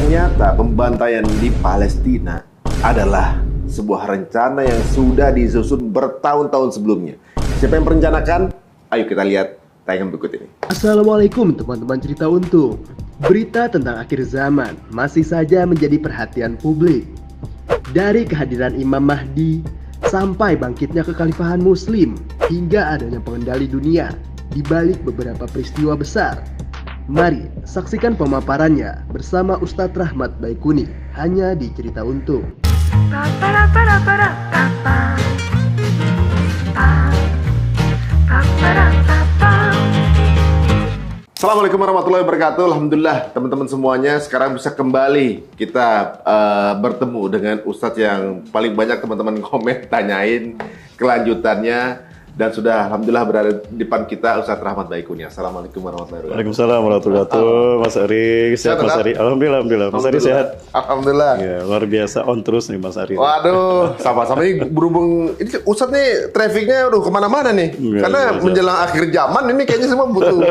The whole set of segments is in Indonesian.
Ternyata pembantaian di Palestina adalah sebuah rencana yang sudah disusun bertahun-tahun sebelumnya. Siapa yang merencanakan? Ayo kita lihat tayangan berikut ini. Assalamualaikum teman-teman cerita untung. Berita tentang akhir zaman masih saja menjadi perhatian publik. Dari kehadiran Imam Mahdi sampai bangkitnya kekhalifahan Muslim hingga adanya pengendali dunia di balik beberapa peristiwa besar. Mari saksikan pemaparannya bersama Ustadz Rahmat Baikuni hanya di Cerita Untung. Assalamualaikum warahmatullahi wabarakatuh. Alhamdulillah teman-teman semuanya sekarang bisa kembali kita bertemu dengan Ustadz yang paling banyak teman-teman komen tanyain kelanjutannya. Dan sudah alhamdulillah berada di depan kita Ustadz Rahmat Baikuni. Assalamualaikum warahmatullahi wabarakatuh. Waalaikumsalam warahmatullahi wabarakatuh. Mas Ari, sehat Mas Ari? Alhamdulillah. Mas Ari sehat? Alhamdulillah. Ya, luar biasa on terus nih Mas Ari. Waduh, sama-sama ini berhubung ini Ustadz nih trafficnya udah kemana-mana nih. Karena menjelang akhir zaman ini kayaknya semua butuh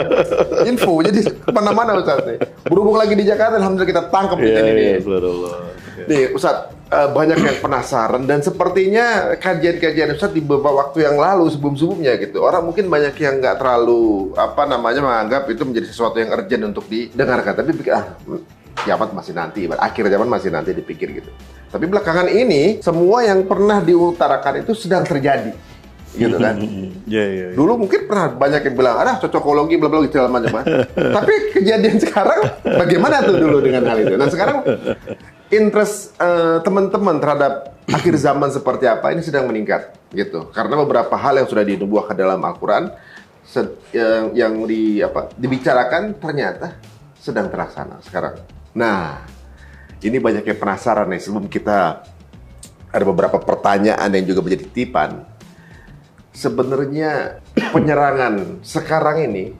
info. Jadi kemana-mana Ustadz nih. Berhubung lagi di Jakarta, alhamdulillah kita tangkap ini. Iya, nih Ustadz. Banyak yang penasaran dan sepertinya kajian-kajian Ustadz di beberapa waktu yang lalu sebelum-sebelumnya gitu. Orang mungkin banyak yang nggak terlalu menganggap itu menjadi sesuatu yang urgent untuk didengarkan. Tapi pikir kiamat masih nanti, akhir zaman masih nanti dipikir gitu. Tapi belakangan ini semua yang pernah diutarakan itu sedang terjadi. Gitu kan. Yeah. Dulu mungkin pernah banyak yang bilang cocokologi bla bla segala macam. Tapi kejadian sekarang bagaimana tuh dulu dengan hal itu? Nah, sekarang interest teman-teman terhadap akhir zaman seperti apa ini sedang meningkat gitu. Karena beberapa hal yang sudah dinubuahkan dalam Al-Qur'an yang dibicarakan ternyata sedang terlaksana sekarang. Nah, ini banyak yang penasaran nih. Sebelum kita ada beberapa pertanyaan yang juga menjadi titipan. Sebenarnya penyerangan sekarang ini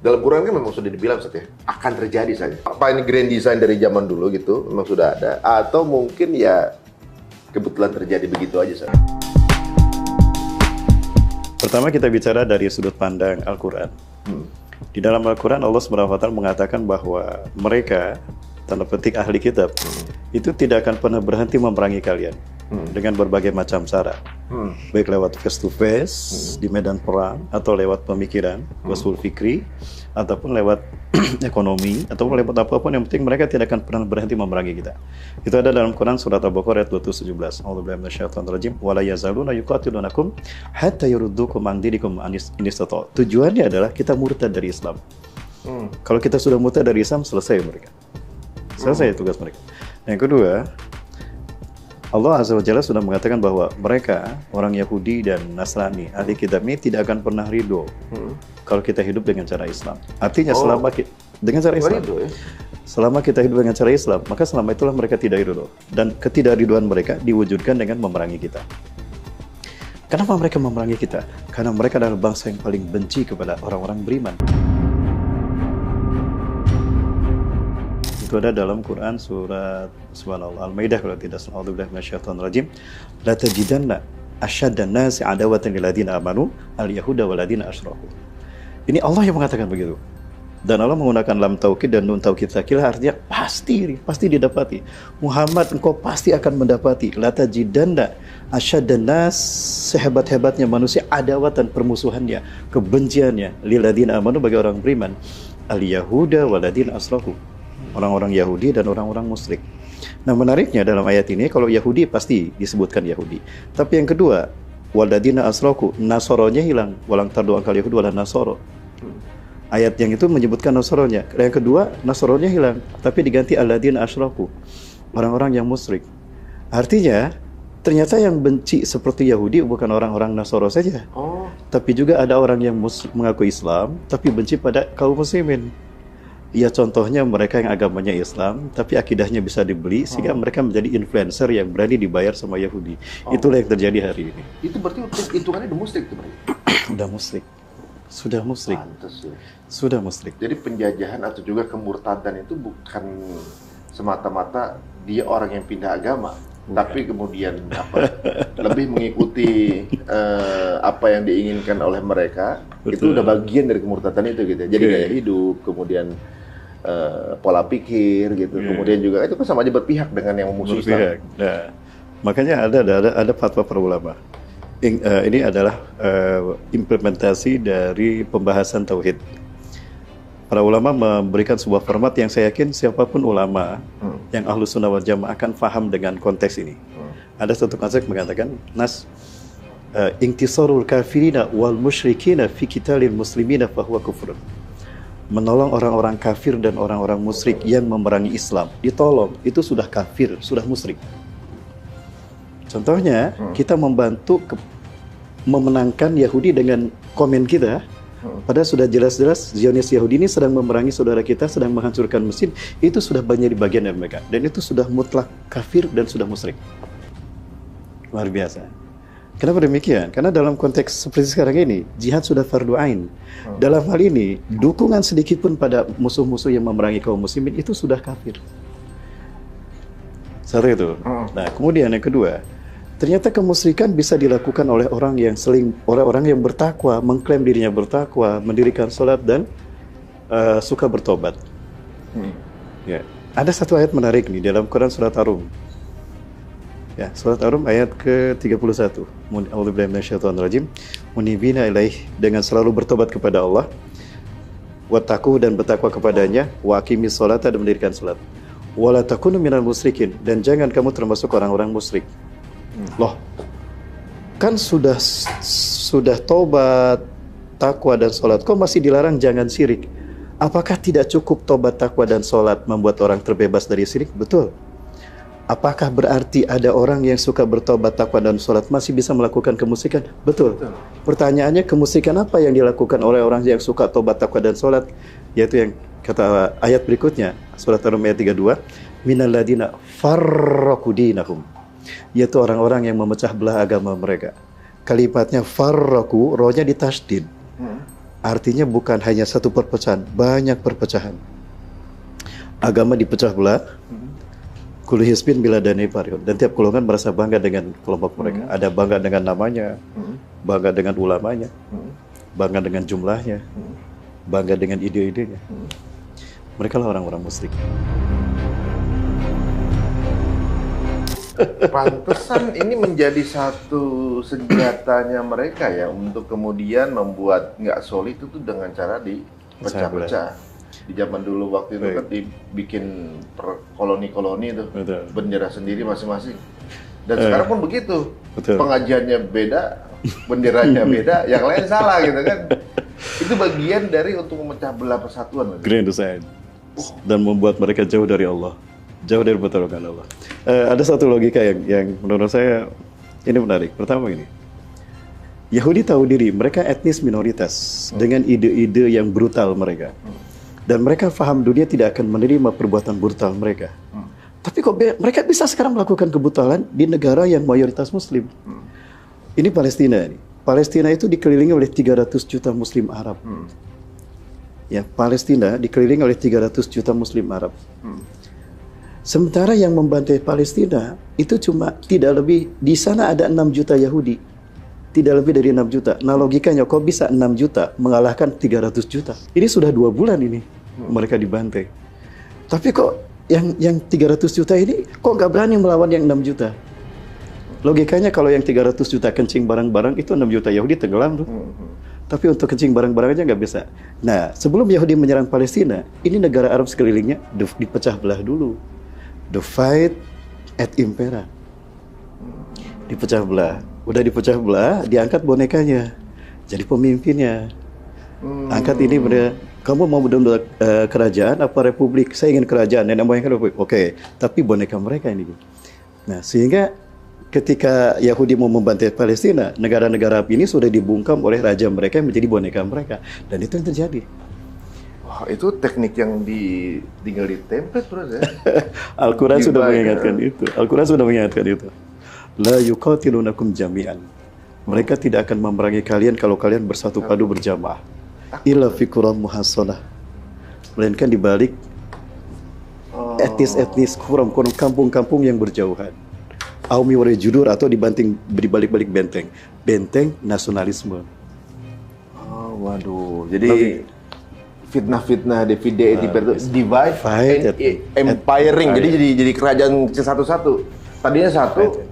dalam Quran kan memang sudah dibilang akan terjadi saja. Apa ini grand design dari zaman dulu gitu memang sudah ada atau mungkin ya kebetulan terjadi begitu aja saja. Pertama kita bicara dari sudut pandang Al-Quran. Di dalam Al-Quran Allah SWT mengatakan bahwa mereka, tanda petik ahli kitab, itu tidak akan pernah berhenti memerangi kalian dengan berbagai macam cara. Baik lewat face to face di medan perang, atau lewat pemikiran, usul fikri, ataupun lewat ekonomi, ataupun lewat apapun, yang penting mereka tidak akan pernah berhenti memerangi kita. Itu ada dalam Quran surat Al-Baqarah ayat 217. A'udzubillahi minasyaitonir rajim. Wala yazaluna yuqatilunakum hatta yuruddukum an dinikum in istata'u. Tujuannya adalah kita murtad dari Islam. Kalau kita sudah murtad dari Islam, selesai mereka. Selesai tugas mereka. Yang kedua, Allah Azza wa Jalla sudah mengatakan bahwa mereka, orang Yahudi dan Nasrani, ahli kitab ini tidak akan pernah ridho kalau kita hidup dengan cara Islam. Artinya selama dengan cara Islam, selama kita hidup dengan cara Islam, maka selama itulah mereka tidak ridho. Dan ketidakridhoan mereka diwujudkan dengan memerangi kita. Kenapa mereka memerangi kita? Karena mereka adalah bangsa yang paling benci kepada orang-orang beriman. Itu ada dalam Quran surat subhanallah Al-Maidah kalau tidak salah. A'udzubillahi minasyaitonir rajim. La tajidanna asyaddan nasi adawatan lil ladzina amanu al-yahuda wal ladzina asyraku. Ini Allah yang mengatakan begitu. Dan Allah menggunakan lam taukid dan nun taukid tsakilah, artinya pasti didapati. Muhammad, engkau pasti akan mendapati. La tajidanna asyaddan nas, sehebat-hebatnya manusia adawatan, permusuhannya, kebenciannya lil ladzina amanu, bagi orang beriman, al-yahuda wal ladzina asyraku, orang-orang Yahudi dan orang-orang musyrik. Nah, menariknya dalam ayat ini, kalau Yahudi pasti disebutkan Yahudi. Tapi yang kedua, waladina asroku, nasoronya hilang. Walang tardu angkal Yahudi walah nasoro. Ayat yang itu menyebutkan nasoronya. Yang kedua, nasoronya hilang, tapi diganti aladina asroku, orang-orang yang musyrik. Artinya, ternyata yang benci seperti Yahudi bukan orang-orang Nasoro saja. Tapi juga ada orang yang mengaku Islam, tapi benci pada kaum muslimin. Ya, contohnya mereka yang agamanya Islam tapi akidahnya bisa dibeli sehingga mereka menjadi influencer yang berani dibayar sama Yahudi. Itulah yang terjadi hari ini. Itu berarti hitungannya udah musyrik tuh berarti. Sudah musyrik. Pantes, ya. Sudah musyrik. Jadi penjajahan atau juga kemurtadan itu bukan semata-mata dia orang yang pindah agama, tapi kemudian lebih mengikuti apa yang diinginkan oleh mereka. Betul. Itu udah bagian dari kemurtadan itu gitu. Jadi gaya hidup, kemudian pola pikir gitu. Kemudian juga itu kan sama aja berpihak dengan yang memusuhi Islam. Nah, makanya ada fatwa para ulama. Ini adalah implementasi dari pembahasan tauhid. Para ulama memberikan sebuah format yang saya yakin siapapun ulama yang Ahlus Sunnah wal Jamaah akan paham dengan konteks ini. Ada satu konsep mengatakan intisarul kafirina wal musyrikina fi qitalil muslimina fahuwa kufrun. Menolong orang-orang kafir dan orang-orang musyrik yang memerangi Islam, ditolong, itu sudah kafir, sudah musyrik. Contohnya, kita membantu memenangkan Yahudi dengan komen kita, padahal sudah jelas-jelas Zionis Yahudi ini sedang memerangi saudara kita, sedang menghancurkan mesin, itu sudah banyak di bagian dari mereka. Dan itu sudah mutlak kafir dan sudah musyrik. Luar biasa. Kenapa demikian? Karena dalam konteks seperti sekarang ini, jihad sudah fardu ain. Dalam hal ini, dukungan sedikit pun pada musuh-musuh yang memerangi kaum muslimin itu sudah kafir. Satu itu. Nah, kemudian yang kedua, ternyata kemusyrikan bisa dilakukan oleh orang yang bertakwa, mengklaim dirinya bertakwa, mendirikan salat dan suka bertobat. Ya. Ada satu ayat menarik nih dalam Quran surat Ar-Rum. Ya, surat Ar-Rum ayat ke-31. A'udzubillahi minasyaitonirrajim. Munibina ilaih, dengan selalu bertobat kepada Allah, wattaqu, dan bertakwa kepadanya, wa aqimis sholata, dan mendirikan salat. Wala takunu minal musyrikin, dan jangan kamu termasuk orang-orang musyrik. Loh, kan sudah tobat, takwa dan salat, kok masih dilarang jangan syirik? Apakah tidak cukup tobat, takwa dan salat membuat orang terbebas dari syirik? Betul. Apakah berarti ada orang yang suka bertobat, takwa dan salat masih bisa melakukan kemusyrikan? Betul. Pertanyaannya, kemusyrikan apa yang dilakukan oleh orang yang suka tobat, takwa dan salat? Yaitu yang kata ayat berikutnya, surat Ar-Rum ayat 32, minal ladina farraqu dinahum, yaitu orang-orang yang memecah belah agama mereka. Kalimatnya farraqu, rohnya ditasydid. Artinya bukan hanya satu perpecahan, banyak perpecahan. Agama dipecah belah. Kullu hizbin bima ladayhim farihun, dan tiap golongan merasa bangga dengan kelompok mereka. Ada bangga dengan namanya, bangga dengan ulamanya, bangga dengan jumlahnya, bangga dengan ide-idenya. Mereka lah orang-orang musyrik. Pantesan ini menjadi satu senjatanya mereka ya untuk kemudian membuat nggak solid itu tuh dengan cara dipecah-pecah. Di zaman dulu waktu itu kan dibikin koloni-koloni itu, bendera sendiri masing-masing. Dan sekarang pun begitu. Pengajiannya beda, benderanya beda, yang lain salah gitu kan. Itu bagian dari untuk memecah belah persatuan. Grand design. Dan membuat mereka jauh dari Allah, jauh dari pertolongan Allah. Ada satu logika yang menurut saya ini menarik. Pertama ini, Yahudi tahu diri mereka etnis minoritas dengan ide-ide yang brutal mereka. Dan mereka paham dunia tidak akan menerima perbuatan brutal mereka. Tapi kok mereka bisa sekarang melakukan kebrutalan di negara yang mayoritas muslim? Ini Palestina. Palestina itu dikelilingi oleh 300 juta muslim Arab. Ya, Palestina dikelilingi oleh 300 juta muslim Arab. Sementara yang membantai Palestina itu cuma tidak lebih, di sana ada 6 juta Yahudi. Tidak lebih dari 6 juta. Nah, logikanya kok bisa 6 juta mengalahkan 300 juta? Ini sudah 2 bulan ini mereka dibantai. Tapi kok yang 300 juta ini kok nggak berani melawan yang 6 juta? Logikanya kalau yang 300 juta kencing barang-barang, itu 6 juta Yahudi tenggelam tuh. Tapi untuk kencing barang-barang aja nggak bisa. Nah, sebelum Yahudi menyerang Palestina, ini negara Arab sekelilingnya dipecah belah dulu. Divide et impera. Dipecah belah. Udah dipecah belah, diangkat bonekanya. Jadi pemimpinnya. Angkat ini bener. Kamu mau benar-benar kerajaan apa republik? Saya ingin kerajaan, nenek moyang republik. Oke, tapi boneka mereka ini. Nah, sehingga ketika Yahudi mau membantai Palestina, negara-negara Arab ini sudah dibungkam oleh raja mereka yang menjadi boneka mereka. Dan itu yang terjadi. Wah, itu teknik yang tinggal di template, bro ya. Al-Quran sudah mengingatkan itu. Al-Quran sudah mengingatkan itu. La yuqatilunakum jami'an. Mereka tidak akan memerangi kalian kalau kalian bersatu padu berjamaah. Illa fi quram muhassonah, melainkan di balik etnis-etnis kuram, kampung-kampung yang berjauhan. Aumi wari judur, atau di balik-balik benteng nasionalisme. Oh, waduh. Jadi fitnah-fitnah, divide, divide, Fight, empiring. Jadi kerajaan kecil satu-satu. Tadinya satu,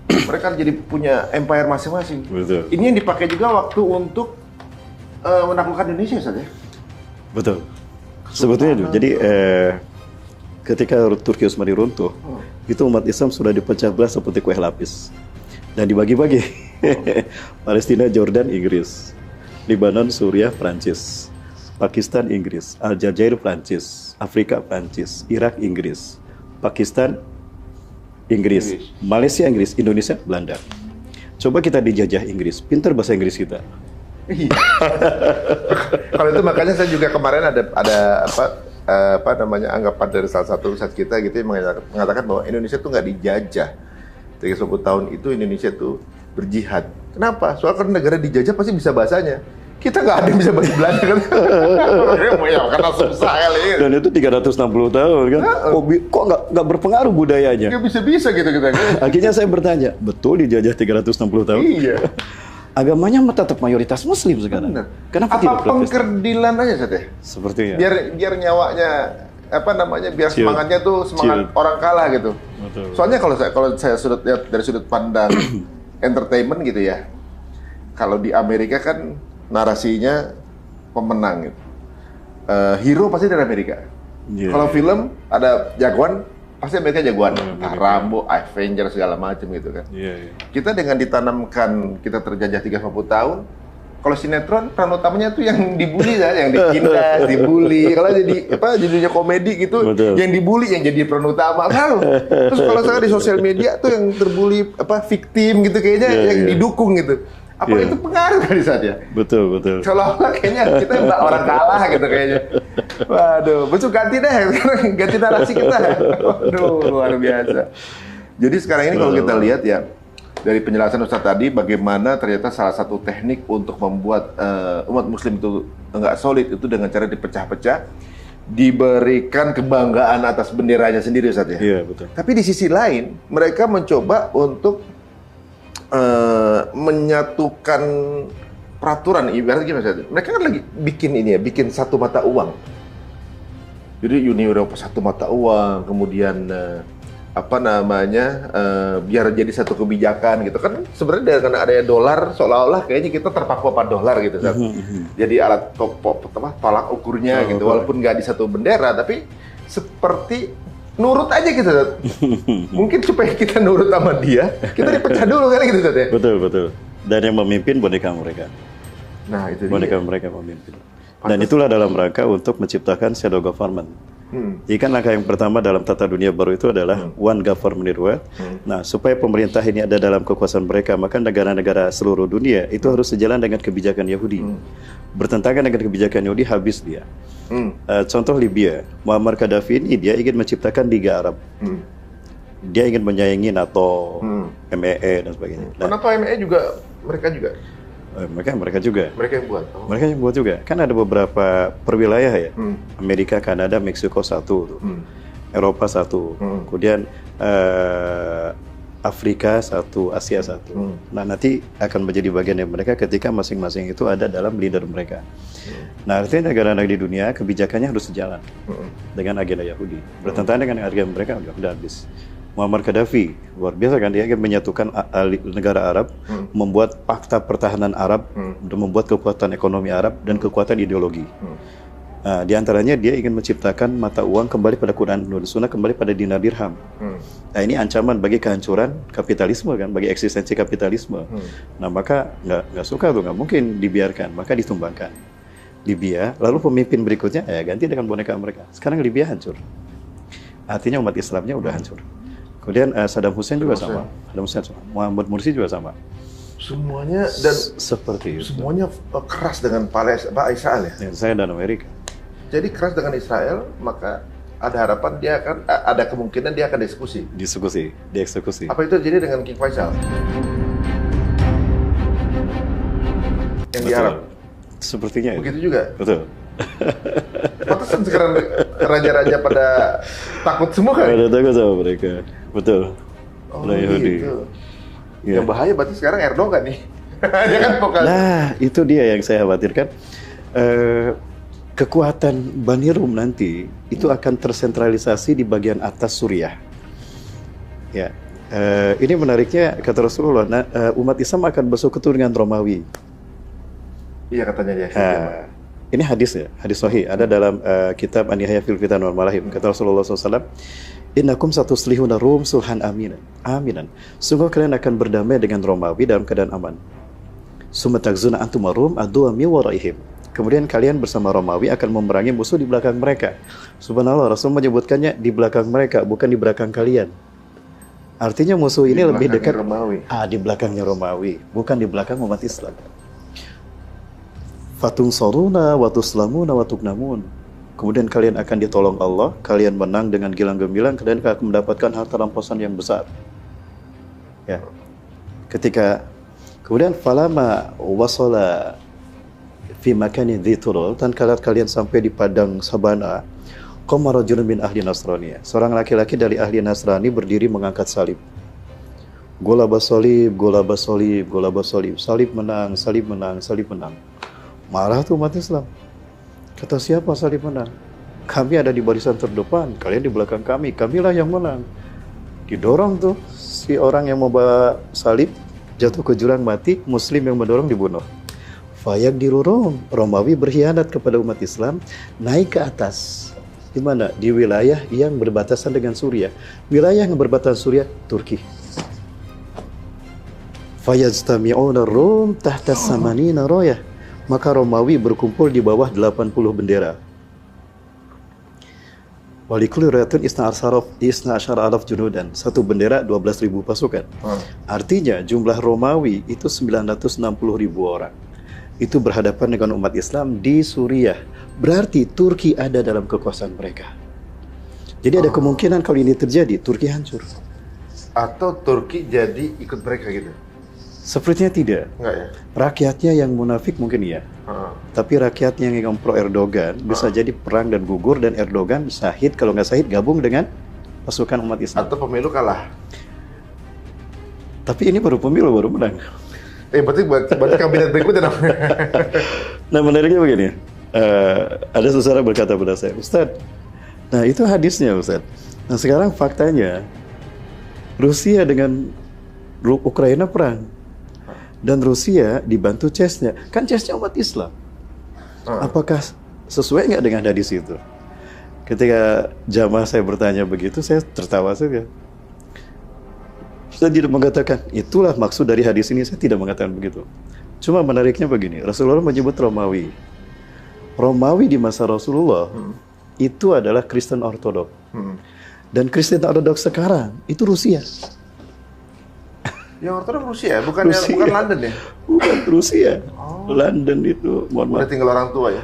mereka jadi punya empire masing-masing. Betul. Ini yang dipakai juga waktu untuk menaklukkan Indonesia, Ustaz ya? Betul. Sebetulnya itu. Jadi ketika Turki Utsmani runtuh, itu umat Islam sudah dipecah belah seperti kue lapis dan dibagi-bagi. Palestina, Jordan, Inggris, Lebanon, Suriah, Prancis, Pakistan, Inggris, Aljazair, Prancis, Afrika, Prancis, Irak, Inggris, Pakistan, Inggris, Malaysia, Inggris, Indonesia, Belanda. Coba kita dijajah Inggris, pintar bahasa Inggris kita. Kalau itu makanya saya juga kemarin ada apa namanya anggapan dari salah satu ustadz kita gitu yang mengatakan bahwa Indonesia tuh nggak dijajah. 30 tahun itu Indonesia tuh berjihad. Kenapa? Soalnya kan negara dijajah pasti bisa bahasanya. Kita nggak ada yang bisa bahasa Belanda kan? Ya, karena susah kali. Dan itu 360 tahun kan? Kok nggak berpengaruh budayanya? Nggak bisa gitu kita. Akhirnya saya bertanya, betul dijajah 360 tahun? Iya. Agamanya tetap mayoritas Muslim sekarang. Benar. Kenapa apa tidak Protestan? pengkerdilan aja Sat ya? Sepertinya. Biar nyawanya biar Chill. semangatnya tuh semangat Chill. orang kalah gitu. Betul. Soalnya kalau saya sudut lihat dari sudut pandang entertainment gitu ya. Kalau di Amerika kan narasinya pemenang gitu. Hero pasti dari Amerika. Yeah. Kalau film ada jagoan, pasti Amerika jagoan. Rambo, Avenger segala macam gitu kan. Iya. Kita dengan ditanamkan kita terjajah 30 tahun, kalau sinetron peran utamanya tuh yang dibully ya, yang ditindas, dibully. Kalau jadi judulnya komedi gitu, Betul. yang dibully yang jadi peran utama selalu. Terus kalau saya di sosial media tuh yang terbully victim gitu kayaknya yang didukung gitu. Apa itu pengaruh kali saja? Betul. Seolah-olah kayaknya kita mbak orang kalah gitu kayaknya. Waduh, besok ganti deh, sekarang ganti narasi kita. Waduh, luar biasa. Jadi sekarang ini kalau kita lihat ya, dari penjelasan Ustadz tadi, bagaimana ternyata salah satu teknik untuk membuat umat Muslim itu enggak solid itu dengan cara dipecah-pecah, diberikan kebanggaan atas benderanya sendiri, Ustadz ya. Iya, betul. Tapi di sisi lain, mereka mencoba untuk menyatukan peraturan. Ibaratnya gimana, Ustadz? Mereka kan lagi bikin satu mata uang. Jadi Uni Eropa satu mata uang, kemudian biar jadi satu kebijakan gitu kan. Sebenarnya karena adanya dolar seolah-olah kayaknya kita terpaku pada dolar gitu kan. Jadi alat tolak ukurnya gitu, walaupun nggak di satu bendera tapi seperti nurut aja gitu. Mungkin supaya kita nurut sama dia, kita dipecah dulu kan gitu ya. Betul. Dan yang memimpin boneka mereka. Nah, itu Boneka dia. mereka memimpin. Dan itulah dalam rangka untuk menciptakan shadow government. Jadi kan langkah yang pertama dalam tata dunia baru itu adalah one government in the world. Nah, supaya pemerintah ini ada dalam kekuasaan mereka, maka negara-negara seluruh dunia itu harus sejalan dengan kebijakan Yahudi. Bertentangan dengan kebijakan Yahudi, habis dia. Contoh Libya, Muammar Gaddafi ini dia ingin menciptakan Liga Arab. Dia ingin menyaingi NATO, MEE dan sebagainya. Nah, Kenapa MEE juga mereka juga? mereka juga. Mereka yang buat. Oh. Mereka yang buat juga. Kan ada beberapa perwilayah ya. Amerika, Kanada, Meksiko satu tuh. Eropa satu. Kemudian Afrika satu, Asia satu. Nah, nanti akan menjadi bagian dari mereka ketika masing-masing itu ada dalam leader mereka. Nah, artinya negara-negara di dunia kebijakannya harus sejalan dengan agenda Yahudi. Bertentangan dengan agenda mereka udah habis. Muammar Gaddafi luar biasa kan, dia ingin menyatukan negara Arab, membuat fakta pertahanan Arab, dan membuat kekuatan ekonomi Arab dan kekuatan ideologi. Nah, di antaranya dia ingin menciptakan mata uang kembali pada Quran dan Sunnah, kembali pada dinar dirham. Nah, ini ancaman bagi kehancuran kapitalisme kan, bagi eksistensi kapitalisme. Nah, maka nggak suka tuh, nggak mungkin dibiarkan, maka ditumbangkan Libya. Lalu pemimpin berikutnya ya ganti dengan boneka mereka. Sekarang Libya hancur, artinya umat Islamnya udah hancur. Kemudian Saddam Hussein juga sama, Muhammad Mursi juga sama. Semuanya dan seperti itu. semuanya keras dengan Israel ya. Saya dan Amerika. Jadi keras dengan Israel, maka ada harapan dia akan ada kemungkinan dia akan diskusi. Dieksekusi. Apa itu jadi dengan King Faisal? Yang di Arab. Sepertinya itu. Begitu juga. Betul. Pantesan sekarang raja-raja pada takut semua kan? Ada takut sama mereka. Betul. Oh, Oleh Yahudi. gitu. Ya. Yang bahaya berarti sekarang Erdogan nih. Dia kan vokal. Nah, itu dia yang saya khawatirkan. kekuatan Bani Rum nanti itu akan tersentralisasi di bagian atas Suriah. Ya, ini menariknya kata Rasulullah, umat Islam akan bersuku dengan Romawi. Iya katanya dia. Ini hadis ya, hadis sahih. Ada dalam kitab An-Nihayah fil Fitan wal Malahib. Kata Rasulullah SAW, Innakum satuslihuna Rum sulhan aminan. Sungguh kalian akan berdamai dengan Romawi dalam keadaan aman. Summa takzuna antum Rum adu mi waraihim. Kemudian kalian bersama Romawi akan memerangi musuh di belakang mereka. Subhanallah, Rasul menyebutkannya di belakang mereka, bukan di belakang kalian. Artinya musuh ini lebih dekat Romawi. di belakangnya Romawi, bukan di belakang umat Islam. Fatung soruna wa tuslamuna wa tuknamun. Kemudian kalian akan ditolong Allah, kalian menang dengan gilang gemilang, kalian akan mendapatkan harta rampasan yang besar. Ya. Kemudian falama wasala fi makani dziturul, dan kalian sampai di padang sabana, qama rajulun min ahli Nasraniyah. Seorang laki-laki dari ahli Nasrani berdiri mengangkat salib. Golabas salib, golabas salib, golabas salib. Salib menang, salib menang, salib menang. Marah tuh umat Islam. Kata siapa salib menang? Kami ada di barisan terdepan, kalian di belakang kami, kamilah yang menang. Didorong tuh si orang yang membawa salib, jatuh ke jurang mati, Muslim yang mendorong dibunuh. Fayak dirurum, Romawi berkhianat kepada umat Islam, naik ke atas. Di mana? Di wilayah yang berbatasan dengan Suriah. Wilayah yang berbatasan Suriah, Turki. Fayajtami'una Rum tahta samanina royah. Maka Romawi berkumpul di bawah 80 bendera. Walikul riyatun isna asyara alaf junudan. Satu bendera 12.000 pasukan. Artinya jumlah Romawi itu 960.000 orang. Itu berhadapan dengan umat Islam di Suriah. Berarti Turki ada dalam kekuasaan mereka. Jadi ada kemungkinan kalau ini terjadi, Turki hancur. Atau Turki jadi ikut mereka gitu? Sepertinya tidak. Enggak ya? Rakyatnya yang munafik mungkin iya. Tapi rakyatnya yang pro Erdogan bisa jadi perang dan gugur, dan Erdogan syahid, kalau nggak syahid gabung dengan pasukan umat Islam. Atau pemilu kalah. Tapi ini baru pemilu, baru menang. Berarti kabinet berikutnya dong. Nah menariknya begini, ada seseorang berkata pada saya, Ustadz, nah itu hadisnya Ustadz. Nah sekarang faktanya, Rusia dengan Ukraina perang. Dan Rusia dibantu CES-nya. Kan CES-nya umat Islam. Apakah sesuai nggak dengan hadis itu? Ketika jamaah saya bertanya begitu, saya tertawa saja. Saya tidak mengatakan, itulah maksud dari hadis ini, saya tidak mengatakan begitu. Cuma menariknya begini, Rasulullah menyebut Romawi. Romawi di masa Rasulullah, itu adalah Kristen Ortodok. Dan Kristen Ortodok sekarang, itu Rusia. Yang Ortodok Rusia, bukan London ya? Bukan Rusia. London itu, mohon maaf. Udah tinggal orang tua ya?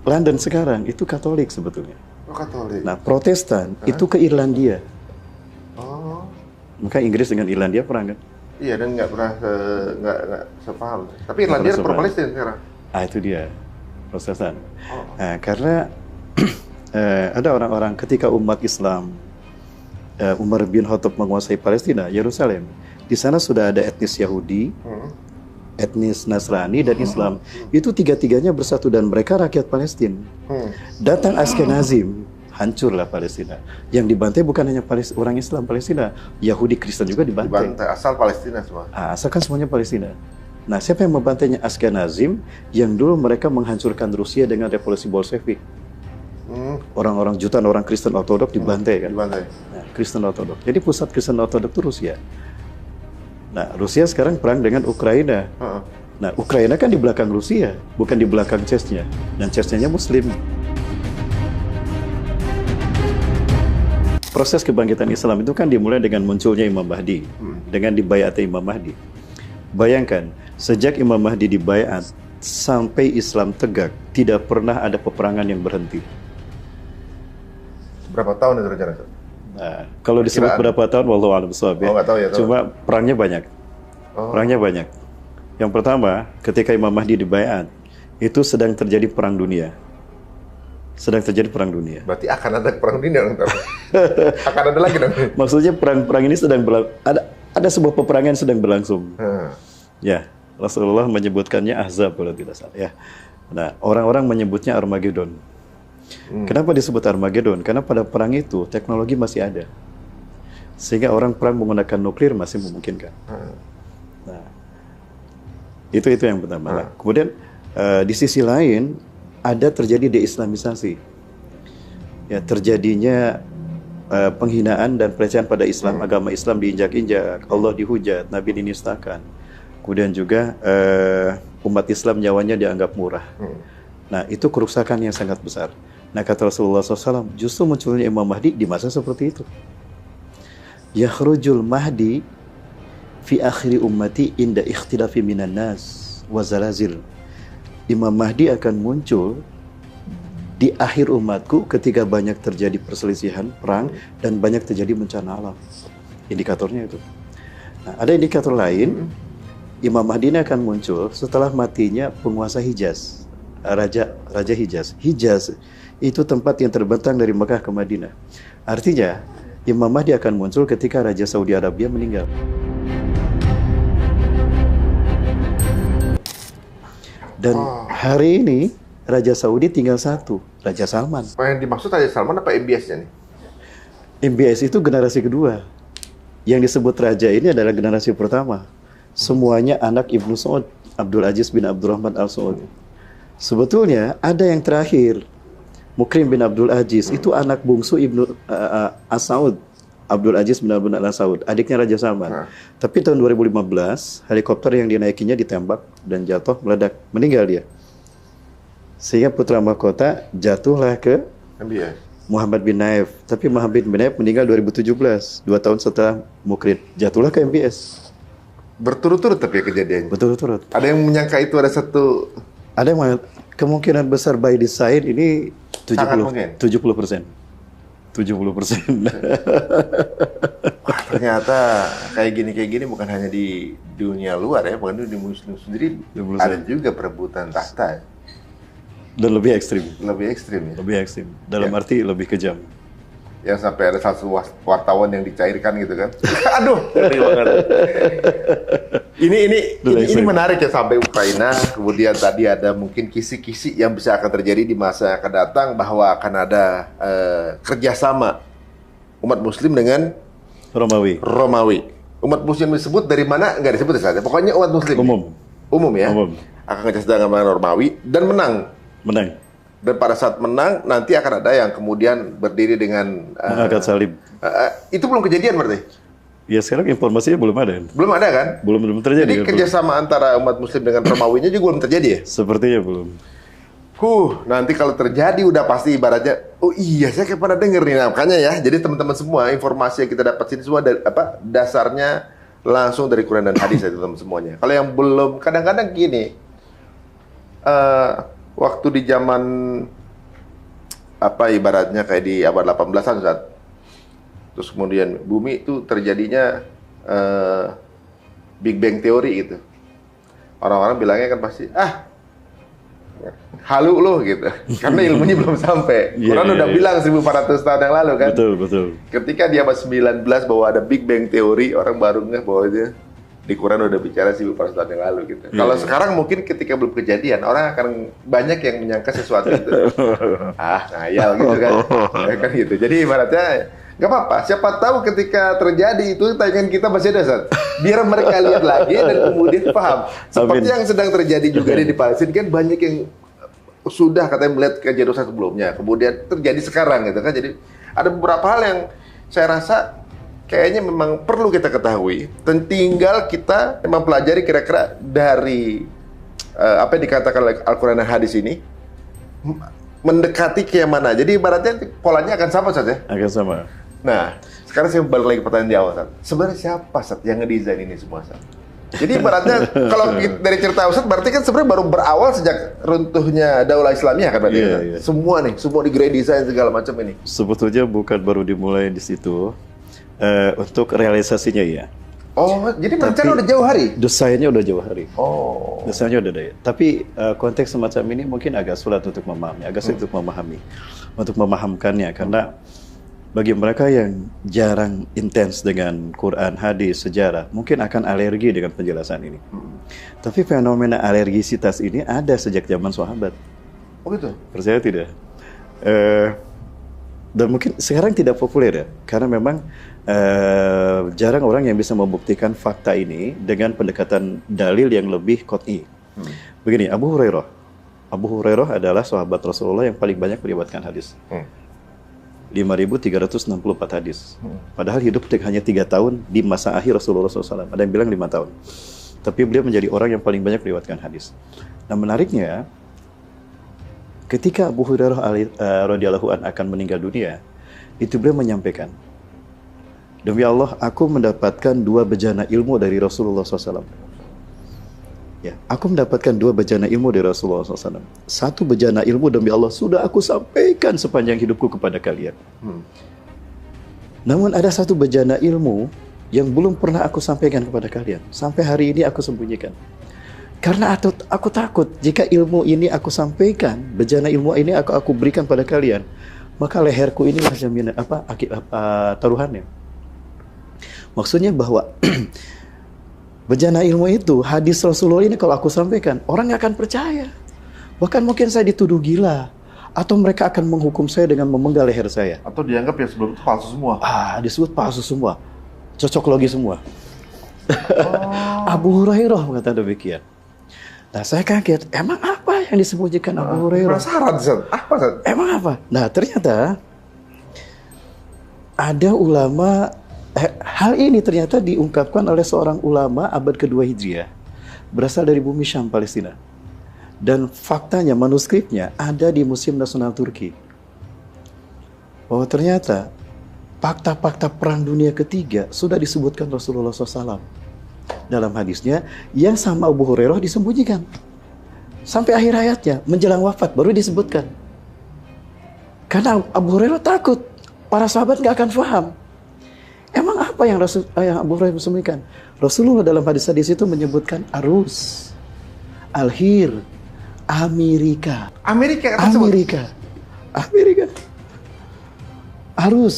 London sekarang itu Katolik sebetulnya. Oh, Katolik. Nah, Protestan itu ke Irlandia. Oh. Maka Inggris dengan Irlandia perang kan? Iya, dan nggak pernah nggak sepaham. Tapi Irlandia pro Palestina sekarang. Itu dia, Protestan. Nah, karena ada orang-orang ketika umat Islam, Umar bin Khattab menguasai Palestina, Yerusalem. Di sana sudah ada etnis Yahudi, etnis Nasrani, dan Islam. Itu tiga-tiganya bersatu dan mereka rakyat Palestina. Datang Ashkenazim, hancurlah Palestina. Yang dibantai bukan hanya orang Islam Palestina, Yahudi Kristen juga dibantai. Asal Palestina semua. Asalkan semuanya Palestina. Nah, siapa yang membantainya? Ashkenazim, yang dulu mereka menghancurkan Rusia dengan revolusi Bolshevik. Orang-orang jutaan orang Kristen Ortodok dibantai kan? Dibantai. Nah, Kristen Ortodok. Jadi pusat Kristen Ortodok itu Rusia. Nah, Rusia sekarang perang dengan Ukraina. Nah, Ukraina kan di belakang Rusia, bukan di belakang CES-nya. Dan CES-nya Muslim. Proses kebangkitan Islam itu kan dimulai dengan munculnya Imam Mahdi, dengan dibayat Imam Mahdi. Bayangkan, sejak Imam Mahdi dibayat sampai Islam tegak, tidak pernah ada peperangan yang berhenti. Berapa tahun itu rencana? Nah, kalau disebut berapa tahun, wallahu a'lam bishawab ya. Nggak tahu ya. Cuma perangnya banyak. Perangnya banyak. Yang pertama, ketika Imam Mahdi dibayat, itu sedang terjadi perang dunia. Sedang terjadi perang dunia. Berarti akan ada perang dunia dong. Akan ada lagi dong. Maksudnya perang ini sedang ada sebuah peperangan sedang berlangsung. Ya, Rasulullah menyebutkannya Ahzab kalau tidak salah ya. Nah, orang-orang menyebutnya Armageddon. Kenapa disebut Armageddon? Karena pada perang itu teknologi masih ada. Sehingga orang perang menggunakan nuklir masih memungkinkan. Nah, itu yang pertama. Kemudian di sisi lain ada terjadi deislamisasi. Ya, terjadinya penghinaan dan pelecehan pada Islam, agama Islam diinjak-injak, Allah dihujat, Nabi dinistakan. Kemudian juga umat Islam nyawanya dianggap murah. Nah, itu kerusakan yang sangat besar. Nah, kata Rasulullah SAW, justru munculnya Imam Mahdi di masa seperti itu. Yakhrujul Mahdi fi akhiri ummati inda ikhtilafi minan nas wa zalazil. Imam Mahdi akan muncul di akhir umatku ketika banyak terjadi perselisihan, perang, dan banyak terjadi bencana alam. Indikatornya itu. Nah, ada indikator lain, Imam Mahdi ini akan muncul setelah matinya penguasa Hijaz, Raja Hijaz. Hijaz itu tempat yang terbentang dari Mekah ke Madinah. Artinya, Imam Mahdi akan muncul ketika Raja Saudi Arabia meninggal. Dan hari ini Raja Saudi tinggal satu, Raja Salman. Yang dimaksud Raja Salman apa MBS-nya nih? MBS itu generasi kedua. Yang disebut raja ini adalah generasi pertama. Semuanya anak Ibnu Saud, Abdul Aziz bin Abdurrahman Al-Saud. Sebetulnya ada yang terakhir, Mukrim bin Abdul Aziz, itu anak bungsu Ibnu As-Saud, Abdul Aziz bin Abdul As-Saud, adiknya Raja Salman. Tapi tahun 2015, helikopter yang dinaikinya ditembak dan jatuh, meledak, meninggal dia. Sehingga putra mahkota jatuhlah ke MBS. Muhammad bin Naif. Tapi Muhammad bin Naif meninggal 2017, 2 tahun setelah Mukrim. Jatuhlah ke MBS. Berturut-turut tapi ya kejadiannya. Betul-betul. Ada yang menyangka itu ada satu... Ada yang kemungkinan besar by design ini 70%. 70%. Wah, ternyata kayak gini bukan hanya di dunia luar ya, bukan di Muslim sendiri ada juga perebutan tahta. Dan lebih ekstrim. Lebih ekstrim ya. Lebih ekstrim. Dalam arti lebih kejam. Yang sampai ada satu wartawan yang dicairkan gitu kan. Aduh, ngeri banget. Ini menarik ya, sampai Ukraina, kemudian tadi ada mungkin kisi-kisi yang bisa akan terjadi di masa yang akan datang bahwa akan ada kerjasama umat Muslim dengan Romawi. Umat Muslim disebut dari mana? Nggak disebut saja. Pokoknya umat Muslim. Umum ya. Akan kerjasama dengan Romawi dan menang. Dan pada saat menang, nanti akan ada yang kemudian berdiri dengan... mengangkat salib. Itu belum kejadian berarti? Ya sekarang informasinya belum ada. Belum ada kan? Belum terjadi. Jadi kerjasama antara umat Muslim dengan Romawinya juga belum terjadi ya? Sepertinya belum. Nanti kalau terjadi udah pasti ibaratnya, oh iya saya kayak pernah denger nih. Nah, makanya ya, jadi teman-teman semua, informasi yang kita dapat sini semua dasarnya langsung dari Quran dan hadis ya teman-teman semuanya. Kalau yang belum, kadang-kadang gini, waktu di zaman ibaratnya kayak di abad 18-an saat terus kemudian bumi itu terjadinya Big Bang teori gitu. Orang-orang bilangnya kan pasti halu loh gitu. Karena ilmunya belum sampai. Quran udah bilang 1400 tahun yang lalu kan. Betul. Ketika di abad 19 bahwa ada Big Bang teori, orang baru ngeh bahwa itu di Quran udah bicara 1400 tahun yang lalu gitu. Kalau sekarang mungkin ketika belum kejadian, orang akan banyak yang menyangka sesuatu itu. Ngayal gitu kan. Kan gitu. Jadi ibaratnya nggak apa-apa. Siapa tahu ketika terjadi itu tayangan kita masih ada, Sat. Biar mereka lihat lagi dan kemudian paham. Seperti yang sedang terjadi juga di Palestina kan, banyak yang sudah katanya melihat kejadian sebelumnya. Kemudian terjadi sekarang gitu kan. Jadi ada beberapa hal yang saya rasa kayaknya memang perlu kita ketahui, dan tinggal kita mempelajari kira-kira dari apa yang dikatakan oleh Al-Quran dan hadis ini mendekati ke yang mana. Jadi ibaratnya polanya akan sama saja. Akan sama. Nah, sekarang saya balik lagi pertanyaan di awal, Sat. Sebenarnya siapa, Sat, yang ngedesain ini semua, Sat? Jadi ibaratnya kalau dari cerita Ustadz berarti kan sebenarnya baru berawal sejak runtuhnya Daulah Islamiyah kan berarti. Iya. Semua di grand design segala macam ini. Sebetulnya bukan baru dimulai di situ. Untuk realisasinya ya. Oh, jadi rencana udah jauh hari? Desainnya udah jauh hari. Oh. Desainnya udah ada. Tapi konteks semacam ini mungkin agak sulit untuk memahami, untuk memahamkannya, karena bagi mereka yang jarang intens dengan Quran, hadis, sejarah, mungkin akan alergi dengan penjelasan ini. Tapi fenomena alergisitas ini ada sejak zaman sahabat. Oh gitu? Percaya tidak? Dan mungkin sekarang tidak populer ya, karena memang jarang orang yang bisa membuktikan fakta ini dengan pendekatan dalil yang lebih qat'i. Begini, Abu Hurairah adalah sahabat Rasulullah yang paling banyak meriwayatkan hadis. 5.364 hadis. Padahal hidup hanya 3 tahun di masa akhir Rasulullah SAW. Ada yang bilang 5 tahun. Tapi beliau menjadi orang yang paling banyak meriwayatkan hadis. Nah, menariknya, ketika Abu Hurairah radhiyallahu an akan meninggal dunia, itu beliau menyampaikan, demi Allah, aku mendapatkan 2 bejana ilmu dari Rasulullah SAW. Ya, aku mendapatkan 2 bejana ilmu dari Rasulullah SAW. 1 bejana ilmu demi Allah sudah aku sampaikan sepanjang hidupku kepada kalian. Namun ada 1 bejana ilmu yang belum pernah aku sampaikan kepada kalian. Sampai hari ini aku sembunyikan. Karena aku takut jika ilmu ini aku sampaikan, bejana ilmu ini aku berikan pada kalian, maka leherku ini jaminan taruhannya. Maksudnya bahwa bejana ilmu itu, hadis Rasulullah ini kalau aku sampaikan, orang nggak akan percaya. Bahkan mungkin saya dituduh gila. Atau mereka akan menghukum saya dengan memenggal leher saya. Atau dianggap yang sebelum itu palsu semua. Disebut palsu semua. Cocok logi semua. Abu Hurairah mengatakan demikian. Nah, saya kaget. Emang apa yang disembunyikan Abu Hurairah? Penasaran, Zat. Apa, Zat? Emang apa? Nah, ternyata ada ulama, hal ini ternyata diungkapkan oleh seorang ulama abad kedua Hijriah, berasal dari bumi Syam, Palestina. Dan faktanya, manuskripnya ada di Museum Nasional Turki. Bahwa ternyata fakta-fakta Perang Dunia Ketiga sudah disebutkan Rasulullah SAW dalam hadisnya, yang sama Abu Hurairah disembunyikan. Sampai akhir hayatnya, menjelang wafat, baru disebutkan. Karena Abu Hurairah takut, para sahabat nggak akan paham. Emang apa yang Abu Hurairah sembunyikan? Rasulullah dalam hadis-hadis itu menyebutkan arus, alhir, Amerika. Arus.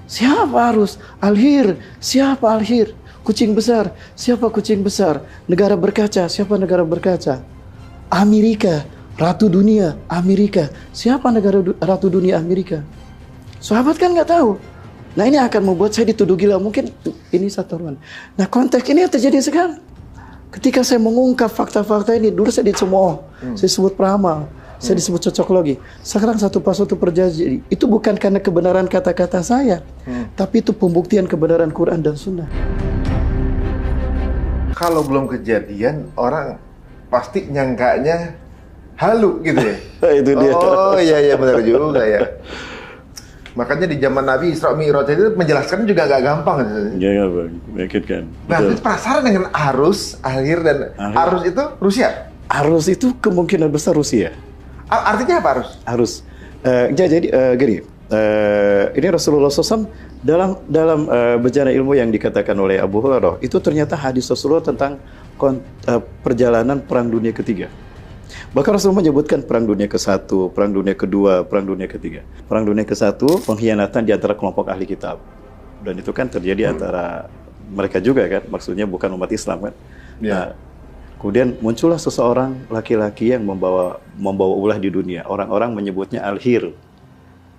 Siapa arus? Alhir. Siapa alhir? Kucing besar. Siapa kucing besar? Negara berkaca. Siapa negara berkaca? Amerika. Ratu dunia. Amerika. Siapa negara ratu dunia Amerika? Sahabat kan nggak tahu. Nah, ini akan membuat saya dituduh gila. Mungkin ini satu ruang. Nah, konteks ini yang terjadi sekarang. Ketika saya mengungkap fakta-fakta ini, dulu saya dicemooh, saya sebut peramal, saya disebut cocok logi. Sekarang satu persatu terjadi. Itu bukan karena kebenaran kata-kata saya, tapi itu pembuktian kebenaran Quran dan Sunnah. Kalau belum kejadian, orang pasti nyangkanya halu gitu ya. Itu dia. Oh iya benar juga ya. Makanya di zaman Nabi Isra Mi'raj itu menjelaskan juga nggak gampang. Iya Bang, meyakinkan. Nah, itu penasaran dengan arus, alhir dan arus itu Rusia. Arus itu kemungkinan besar Rusia. Artinya apa arus? Arus. Jadi gini, ini Rasulullah SAW dalam bejana ilmu yang dikatakan oleh Abu Hurairah itu ternyata hadis Rasulullah tentang perjalanan Perang Dunia Ketiga. Bahkan Rasulullah menyebutkan Perang Dunia ke-1, Perang Dunia ke-2, Perang Dunia ke-3. Perang Dunia ke-1, pengkhianatan di antara kelompok ahli kitab. Dan itu kan terjadi antara mereka juga kan, maksudnya bukan umat Islam kan. Nah, kemudian muncullah seseorang laki-laki yang membawa ulah di dunia. Orang-orang menyebutnya Al-Hir.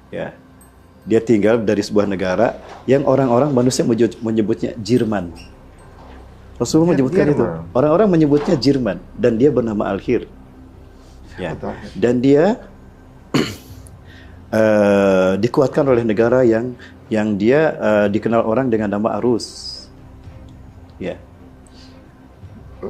Ya. Dia tinggal dari sebuah negara yang orang-orang manusia menyebutnya Jerman. Rasulullah menyebutkan itu. Orang-orang menyebutnya Jerman dan dia bernama Al-Hir. Ya. Dan dia dikuatkan oleh negara yang dia dikenal orang dengan nama Arus. Ya.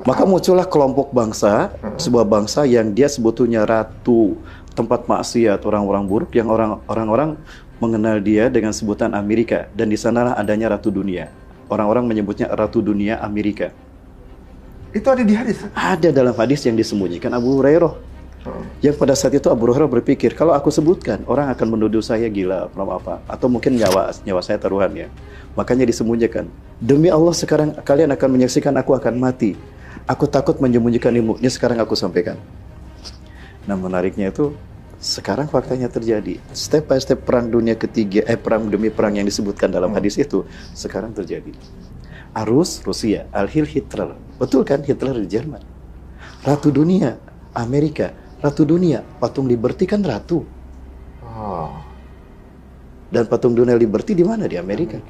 Maka muncullah kelompok bangsa, sebuah bangsa yang dia sebetulnya ratu tempat maksiat, orang-orang buruk yang orang-orang mengenal dia dengan sebutan Amerika, dan di sanalah adanya ratu dunia. Orang-orang menyebutnya ratu dunia Amerika. Itu ada di hadis? Ada dalam hadis yang disembunyikan Abu Hurairah. Yang pada saat itu Abu Hurairah berpikir, kalau aku sebutkan, orang akan menuduh saya gila, apa, atau mungkin nyawa saya taruhannya. Makanya disembunyikan. Demi Allah sekarang kalian akan menyaksikan aku akan mati. Aku takut menyembunyikan ilmu. Ini sekarang aku sampaikan. Nah, menariknya itu Sekarang faktanya terjadi. Step by step perang dunia ketiga, perang demi perang yang disebutkan dalam hadis itu sekarang terjadi. Arus Rusia, Al-Hil Hitler. Betul kan, Hitler di Jerman. Ratu dunia, Amerika. Ratu dunia, patung Liberty kan ratu. Dan patung dunia Liberty di mana? Di Amerika.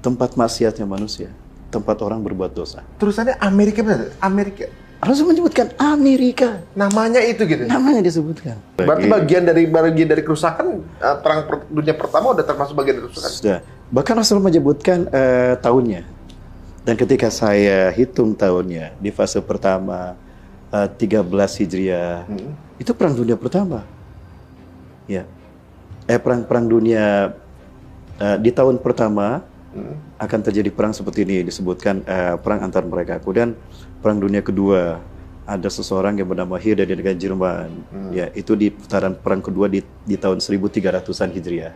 Tempat maksiatnya manusia, tempat orang berbuat dosa. Tulisannya Amerika benar? Amerika. Harus menyebutkan Amerika. Namanya itu gitu. Namanya disebutkan. Berarti bagian dari kerusakan perang dunia pertama udah termasuk bagian dari kerusakan. Sudah. Bahkan Rasul menyebutkan tahunnya. Dan ketika saya hitung tahunnya di fase pertama 13 Hijriah, itu perang dunia pertama. Ya. Perang dunia di tahun pertama akan terjadi perang seperti ini, disebutkan perang antar mereka. Kemudian perang dunia kedua ada seseorang yang bernama Hilda di negara Jerman. Ya, itu di putaran perang kedua di tahun 1300-an Hijriah.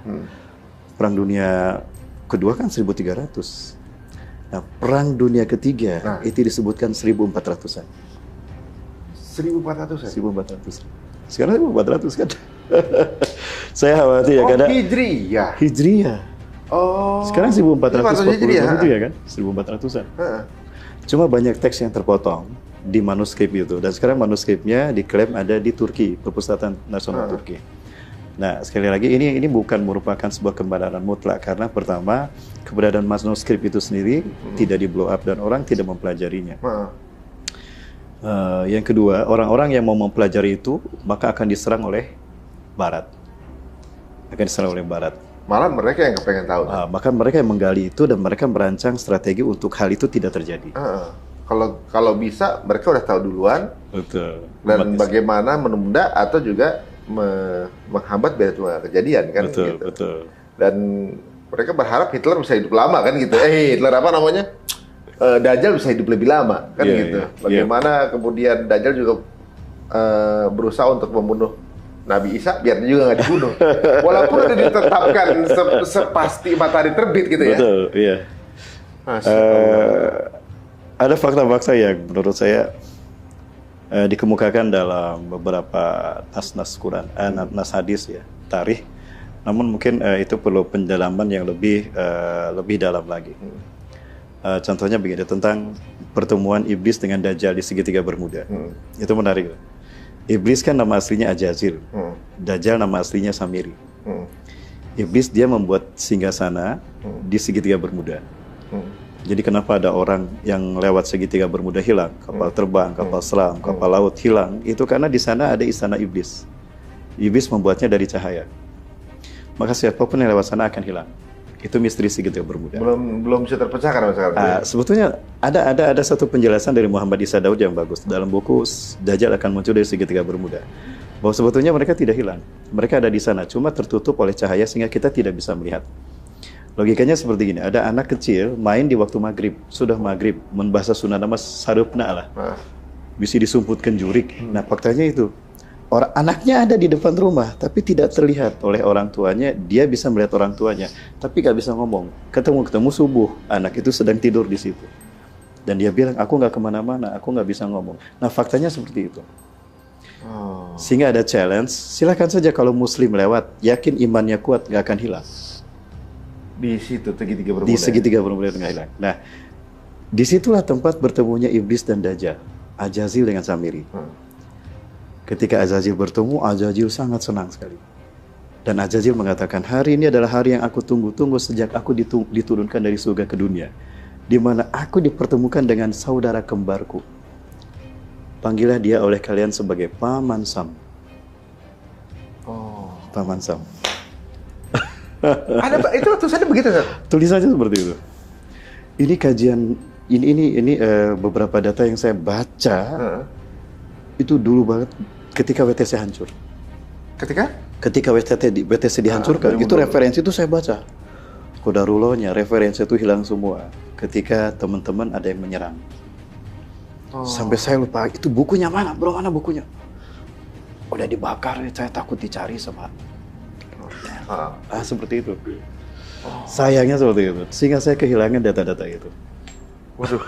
Perang dunia kedua kan 1300. Nah, perang dunia ketiga itu disebutkan 1400-an. 1400-an. 1400. Sekarang 1400 kan. Saya khawatir ya karena Hijriah. Sekarang 1440 itu ya kan? 1400-an. Cuma banyak teks yang terpotong di manuskrip itu. Dan sekarang manuskripnya diklaim ada di Turki, Perpustakaan Nasional Turki. Nah, sekali lagi ini bukan merupakan sebuah kebenaran mutlak. Karena pertama, keberadaan manuskrip itu sendiri tidak di blow up dan orang tidak mempelajarinya. Yang kedua, orang-orang yang mau mempelajari itu maka akan diserang oleh Barat. Malah mereka yang kepengen tahu. Bahkan mereka yang menggali itu dan mereka merancang strategi untuk hal itu tidak terjadi. Kalau bisa mereka udah tahu duluan. Betul. Dan bagaimana menunda atau juga menghambat biar itu kejadian kan. Betul, gitu. betul. Dan mereka berharap Hitler bisa hidup lama kan gitu. Hitler apa namanya? Dajjal bisa hidup lebih lama kan gitu. Bagaimana kemudian Dajjal juga berusaha untuk membunuh Nabi Isa biar dia juga nggak dibunuh. Walaupun udah ditetapkan sepasti matahari terbit gitu ya. Betul, iya. Ada fakta-fakta yang menurut saya dikemukakan dalam beberapa nas Quran, nas hadis ya, tarikh. Namun mungkin itu perlu pendalaman yang lebih dalam lagi. Contohnya begini, tentang pertemuan iblis dengan Dajjal di segitiga Bermuda. Itu menarik. Iblis kan nama aslinya Ajazil, Dajjal nama aslinya Samiri. Iblis dia membuat singgasana di segitiga Bermuda. Jadi kenapa ada orang yang lewat segitiga Bermuda hilang, kapal terbang, kapal selam, kapal laut hilang? Itu karena di sana ada istana iblis. Iblis membuatnya dari cahaya. Maka siapapun yang lewat sana akan hilang. Itu misteri segitiga Bermuda. Belum bisa terpecahkan sekarang. Sebetulnya ada satu penjelasan dari Muhammad Isa Daud yang bagus dalam buku Dajjal akan muncul dari segitiga Bermuda. Bahwa sebetulnya mereka tidak hilang. Mereka ada di sana, cuma tertutup oleh cahaya sehingga kita tidak bisa melihat. Logikanya seperti gini, ada anak kecil main di waktu maghrib, sudah maghrib, membahasa sunnah nama sarupna lah. Bisa disumputkan jurik. Nah, faktanya itu. Orang anaknya ada di depan rumah, tapi tidak terlihat oleh orang tuanya. Dia bisa melihat orang tuanya, tapi nggak bisa ngomong. Ketemu subuh, anak itu sedang tidur di situ. Dan dia bilang, aku nggak kemana-mana, aku nggak bisa ngomong. Nah, faktanya seperti itu. Sehingga ada challenge, silakan saja kalau Muslim lewat, yakin imannya kuat, nggak akan hilang. Di situ segitiga Bermuda. Di segitiga Bermuda nggak hilang. Nah, disitulah tempat bertemunya iblis dan Dajjal, Ajazil dengan Samiri. Ketika Azazil bertemu, Azazil sangat senang sekali. Dan Azazil mengatakan, hari ini adalah hari yang aku tunggu-tunggu sejak aku diturunkan dari surga ke dunia. Di mana aku dipertemukan dengan saudara kembarku. Panggillah dia oleh kalian sebagai Paman Sam. Paman Sam. Itu tulisannya begitu, Ustaz? Tulisannya seperti itu. Ini kajian, ini beberapa data yang saya baca. Itu dulu banget ketika WTC hancur. Ketika WTC dihancurkan, itu referensi itu saya baca. Qadarullohnya, referensi itu hilang semua. Ketika teman-teman ada yang menyerang. Sampai saya lupa, itu bukunya mana? Bro, mana bukunya? Udah dibakar, saya takut dicari sama. Seperti itu. Sayangnya seperti itu. Sehingga saya kehilangan data-data itu. Waduh.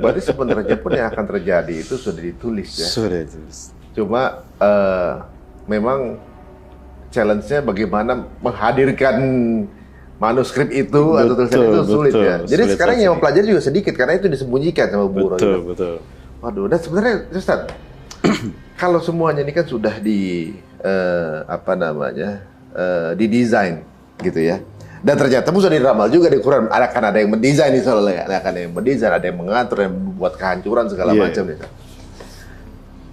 Berarti sebenarnya pun yang akan terjadi itu sudah ditulis ya? Sudah ditulis. Cuma memang challenge-nya bagaimana menghadirkan manuskrip itu atau tulisan itu sulit ya. Jadi sulit sekarang sekali. yang mempelajari juga sedikit karena itu disembunyikan sama Bu Roy. Betul. Waduh, dan sebenarnya Ustaz, kalau semuanya ini kan sudah didesain gitu ya. Dan ternyata sudah diramal juga di Quran. Akan ada yang mendesain nih soalnya, akan ada yang mendesain, ada yang mengatur, yang membuat kehancuran segala macam nih.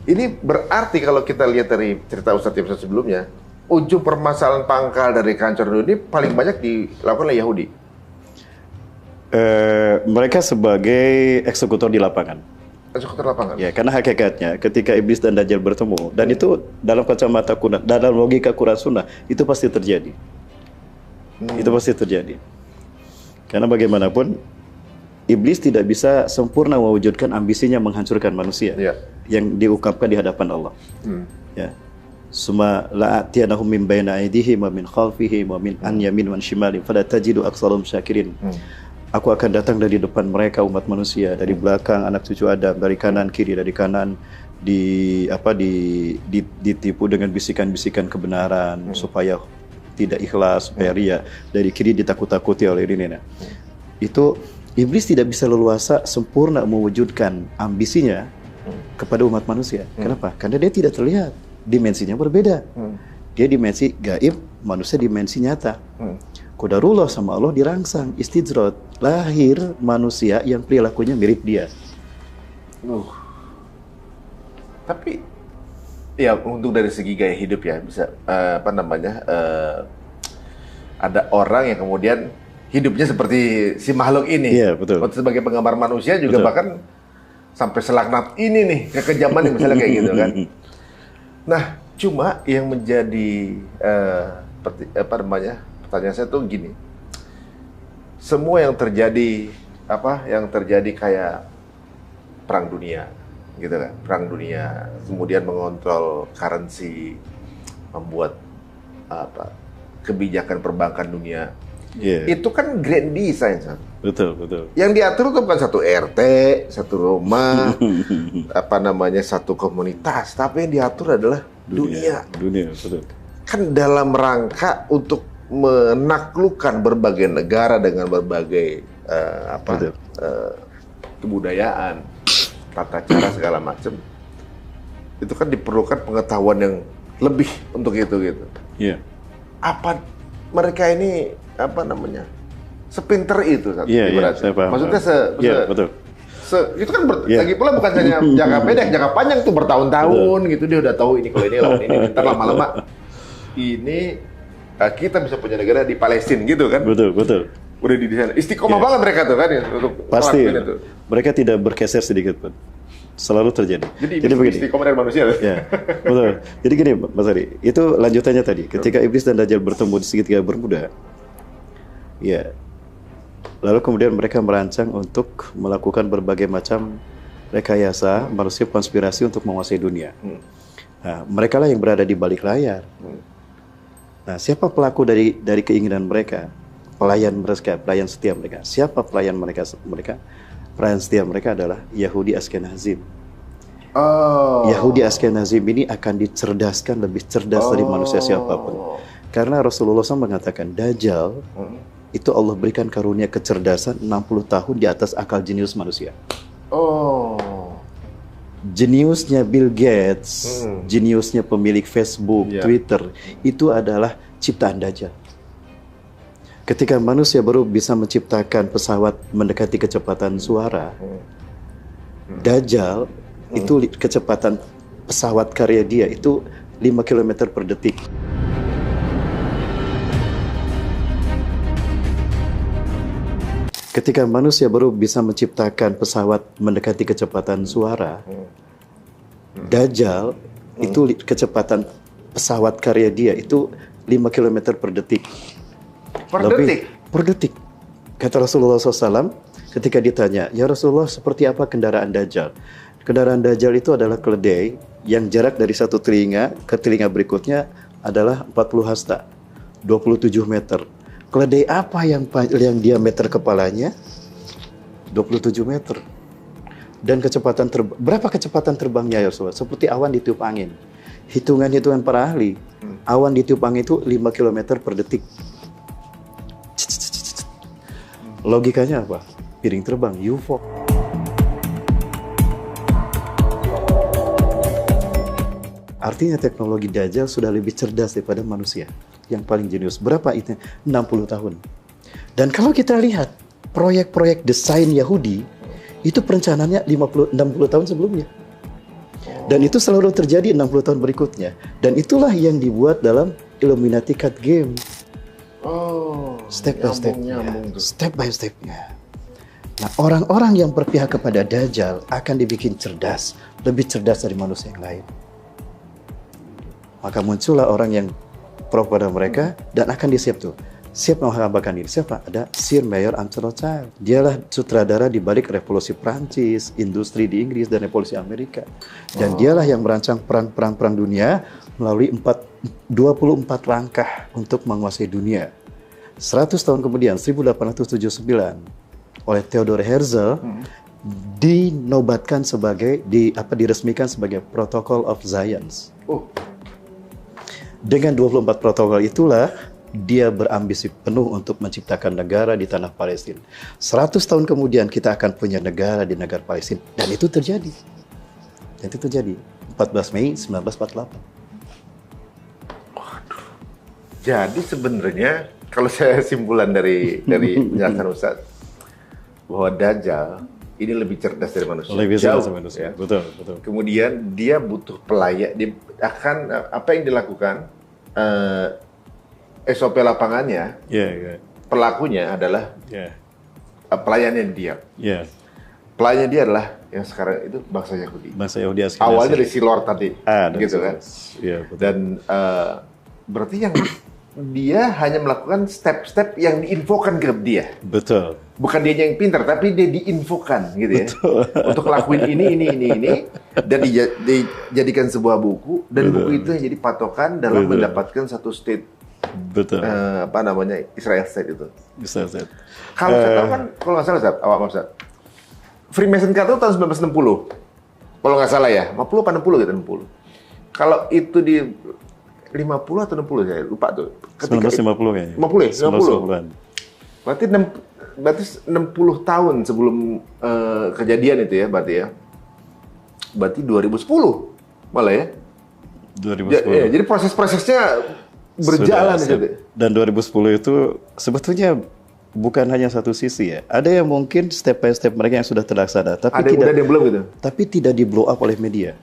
Ini berarti kalau kita lihat dari cerita Ustadz episode sebelumnya, ujung permasalahan pangkal dari kehancuran dunia ini paling banyak dilakukan oleh Yahudi. Mereka sebagai eksekutor di lapangan. Eksekutor lapangan. Ya, karena hakikatnya ketika iblis dan dajjal bertemu, dan itu dalam kacamata Quran, dalam logika Quran Sunnah, itu pasti terjadi. Itu pasti terjadi. Karena bagaimanapun iblis tidak bisa sempurna mewujudkan ambisinya menghancurkan manusia yang diungkapkan di hadapan Allah. Ya. Suma la'atiyanahum min baina aydihim wa min khalfihim wa min an yamin wa shimalin fala tajidu aktsarum syakirin. Aku akan datang dari depan mereka umat manusia, dari belakang anak cucu Adam, dari kanan kiri, dari kanan ditipu dengan bisikan-bisikan kebenaran supaya tidak ikhlas, supaya ria, dari kiri ditakut-takuti oleh ini. Itu iblis tidak bisa leluasa sempurna mewujudkan ambisinya kepada umat manusia. Kenapa? Karena dia tidak terlihat, dimensinya berbeda. Dia dimensi gaib, manusia dimensi nyata. Qadarullah sama Allah dirangsang, istidrot, lahir manusia yang perilakunya mirip dia. Tapi ya untuk dari segi gaya hidup ya bisa ada orang yang kemudian hidupnya seperti si makhluk ini. Iya, betul. Sebagai penggambar manusia juga bahkan sampai selaknat ini nih kekejaman nih, misalnya kayak gitu kan. Nah, cuma yang menjadi pertanyaan saya tuh gini. Semua yang terjadi kayak perang dunia gitu kan. Perang dunia, kemudian mengontrol currency, membuat kebijakan perbankan dunia. Itu kan grand design, Betul. Yang diatur itu bukan satu RT, satu rumah, satu komunitas, tapi yang diatur adalah dunia. Dunia, betul. Kan dalam rangka untuk menaklukkan berbagai negara dengan berbagai kebudayaan, tata cara segala macam. Itu kan diperlukan pengetahuan yang lebih untuk itu gitu. Iya. Apa mereka ini sepinter itu saya paham. Maksudnya betul. Itu kan lagi pula bukan hanya jangka pendek, jangka panjang tuh bertahun-tahun gitu dia udah tahu ini kalau ini lawan ini, ntar lama-lama ini kita bisa punya negara di Palestina gitu kan. Betul. Udah di sana. Istiqomah banget mereka tuh kan ya untuk pasti itu. Mereka tidak bergeser sedikit pun. Selalu terjadi. Jadi begini. Istiqomah dari manusia. Ya, betul. Jadi gini, Mas Ari, itu lanjutannya tadi. Ketika iblis dan dajjal bertemu di segitiga Bermuda, ya, lalu kemudian mereka merancang untuk melakukan berbagai macam rekayasa, manusia konspirasi untuk menguasai dunia. Nah, mereka lah yang berada di balik layar. Nah, siapa pelaku dari keinginan mereka? Pelayan setia mereka. Siapa pelayan mereka? Pelayan setia mereka adalah Yahudi Ashkenazim. Yahudi Ashkenazim ini akan dicerdaskan lebih cerdas dari manusia siapapun. Karena Rasulullah SAW mengatakan Dajjal itu Allah berikan karunia kecerdasan 60 tahun di atas akal jenius manusia. Jeniusnya Bill Gates, jeniusnya pemilik Facebook, Twitter, itu adalah ciptaan Dajjal. Ketika manusia baru bisa menciptakan pesawat mendekati kecepatan suara, Dajjal itu kecepatan pesawat karya dia itu 5 km per detik. Ketika manusia baru bisa menciptakan pesawat mendekati kecepatan suara, Dajjal itu kecepatan pesawat karya dia itu 5 km per detik. Per detik. Kata Rasulullah SAW ketika ditanya, ya Rasulullah seperti apa kendaraan Dajjal? Kendaraan Dajjal itu adalah keledai yang jarak dari satu telinga ke telinga berikutnya adalah 40 hasta, 27 meter. Keledai apa yang diameter kepalanya 27 meter? Dan kecepatan berapa kecepatan terbangnya ya Rasulullah? Seperti awan ditiup angin. Hitungan-hitungan para ahli, awan ditiup angin itu 5 km per detik. Logikanya apa? Piring terbang, UFO. Artinya teknologi Dajjal sudah lebih cerdas daripada manusia. Yang paling jenius. Berapa itu? 60 tahun. Dan kalau kita lihat proyek-proyek desain Yahudi, itu perencanaannya 60 tahun sebelumnya. Dan itu selalu terjadi 60 tahun berikutnya. Dan itulah yang dibuat dalam Illuminati Card Game. Oh, Step by step-nya. nyambung tuh. Step by step-nya. Nah, orang-orang yang berpihak kepada Dajjal akan dibikin cerdas. Lebih cerdas dari manusia yang lain. Maka muncullah orang yang pro pada mereka dan akan disiap tuh. Siap menghambakan diri. Siapa? Ada Sir Mayer Rothschild. Dialah sutradara di balik revolusi Prancis, industri di Inggris, dan revolusi Amerika. Dan dialah yang merancang perang dunia melalui 24 langkah untuk menguasai dunia. 100 tahun kemudian, 1879, oleh Theodor Herzl, dinobatkan sebagai, diresmikan sebagai Protocol of Science. Dengan 24 protokol itulah, dia berambisi penuh untuk menciptakan negara di tanah Palestina. 100 tahun kemudian kita akan punya negara di negara Palestina. Dan itu terjadi. 14 Mei 1948. Waduh. Jadi sebenarnya kalau saya simpulan dari penjelasan Ustaz, bahwa Dajjal ini lebih cerdas dari manusia. Lebih cerdas Jauh, dari manusia. ya. Betul. Kemudian dia butuh pelayan. Dia akan apa yang dilakukan? SOP lapangannya, pelakunya adalah pelayannya dia. Pelayannya dia adalah yang sekarang itu bangsa Yahudi. Bangsa Yahudi asli. Awalnya dari Silor tadi, gitu kan. Betul. Dan berarti yang dia hanya melakukan step-step yang diinfokan ke dia. Betul. Bukan dia yang pintar, tapi dia diinfokan gitu ya. Untuk lakuin ini, dan dijadikan sebuah buku, dan buku itu jadi patokan dalam mendapatkan satu state. Israel State itu. Kalau saya tahu kan, kalau nggak salah Ustaz, Freemason Card itu tahun 1960. Kalau nggak salah ya, 50 apa 60 gitu, 60. Kalau itu di 50 atau 60 saya lupa tuh. 1950 kayaknya. 50 ya? 50-an. Berarti 60 tahun sebelum kejadian itu ya, berarti 2010 malah ya. 2010. Jadi proses-prosesnya berjalan itu. Dan 2010 itu sebetulnya bukan hanya satu sisi ya. Ada yang mungkin step by step mereka yang sudah terlaksana, tapi ada yang udah, ada yang belum gitu. Tapi tidak di blow up oleh media.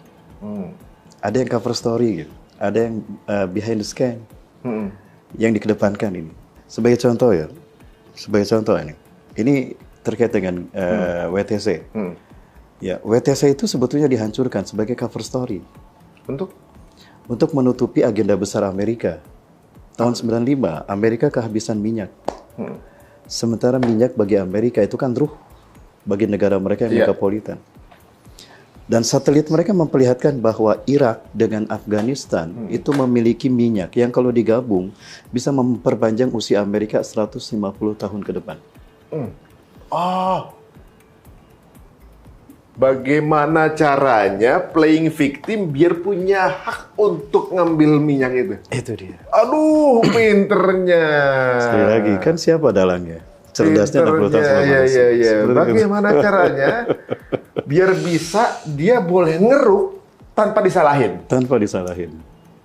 Ada yang cover story gitu. Ada yang behind the scan. Yang dikedepankan ini. Sebagai contoh ini. Ini terkait dengan WTC. Ya, WTC itu sebetulnya dihancurkan sebagai cover story. Untuk menutupi agenda besar Amerika. Tahun 95, Amerika kehabisan minyak. Sementara minyak bagi Amerika itu kan ruh bagi negara mereka yang megapolitan. Dan satelit mereka memperlihatkan bahwa Irak dengan Afghanistan itu memiliki minyak yang kalau digabung bisa memperpanjang usia Amerika 150 tahun ke depan. Bagaimana caranya playing victim biar punya hak untuk ngambil minyak itu? Itu dia. Aduh, pinternya. Sekali lagi, kan siapa dalangnya? Cerdasnya 60 tahun sebelum manusia. Iya. Bagaimana caranya biar bisa dia boleh ngeruk tanpa disalahin?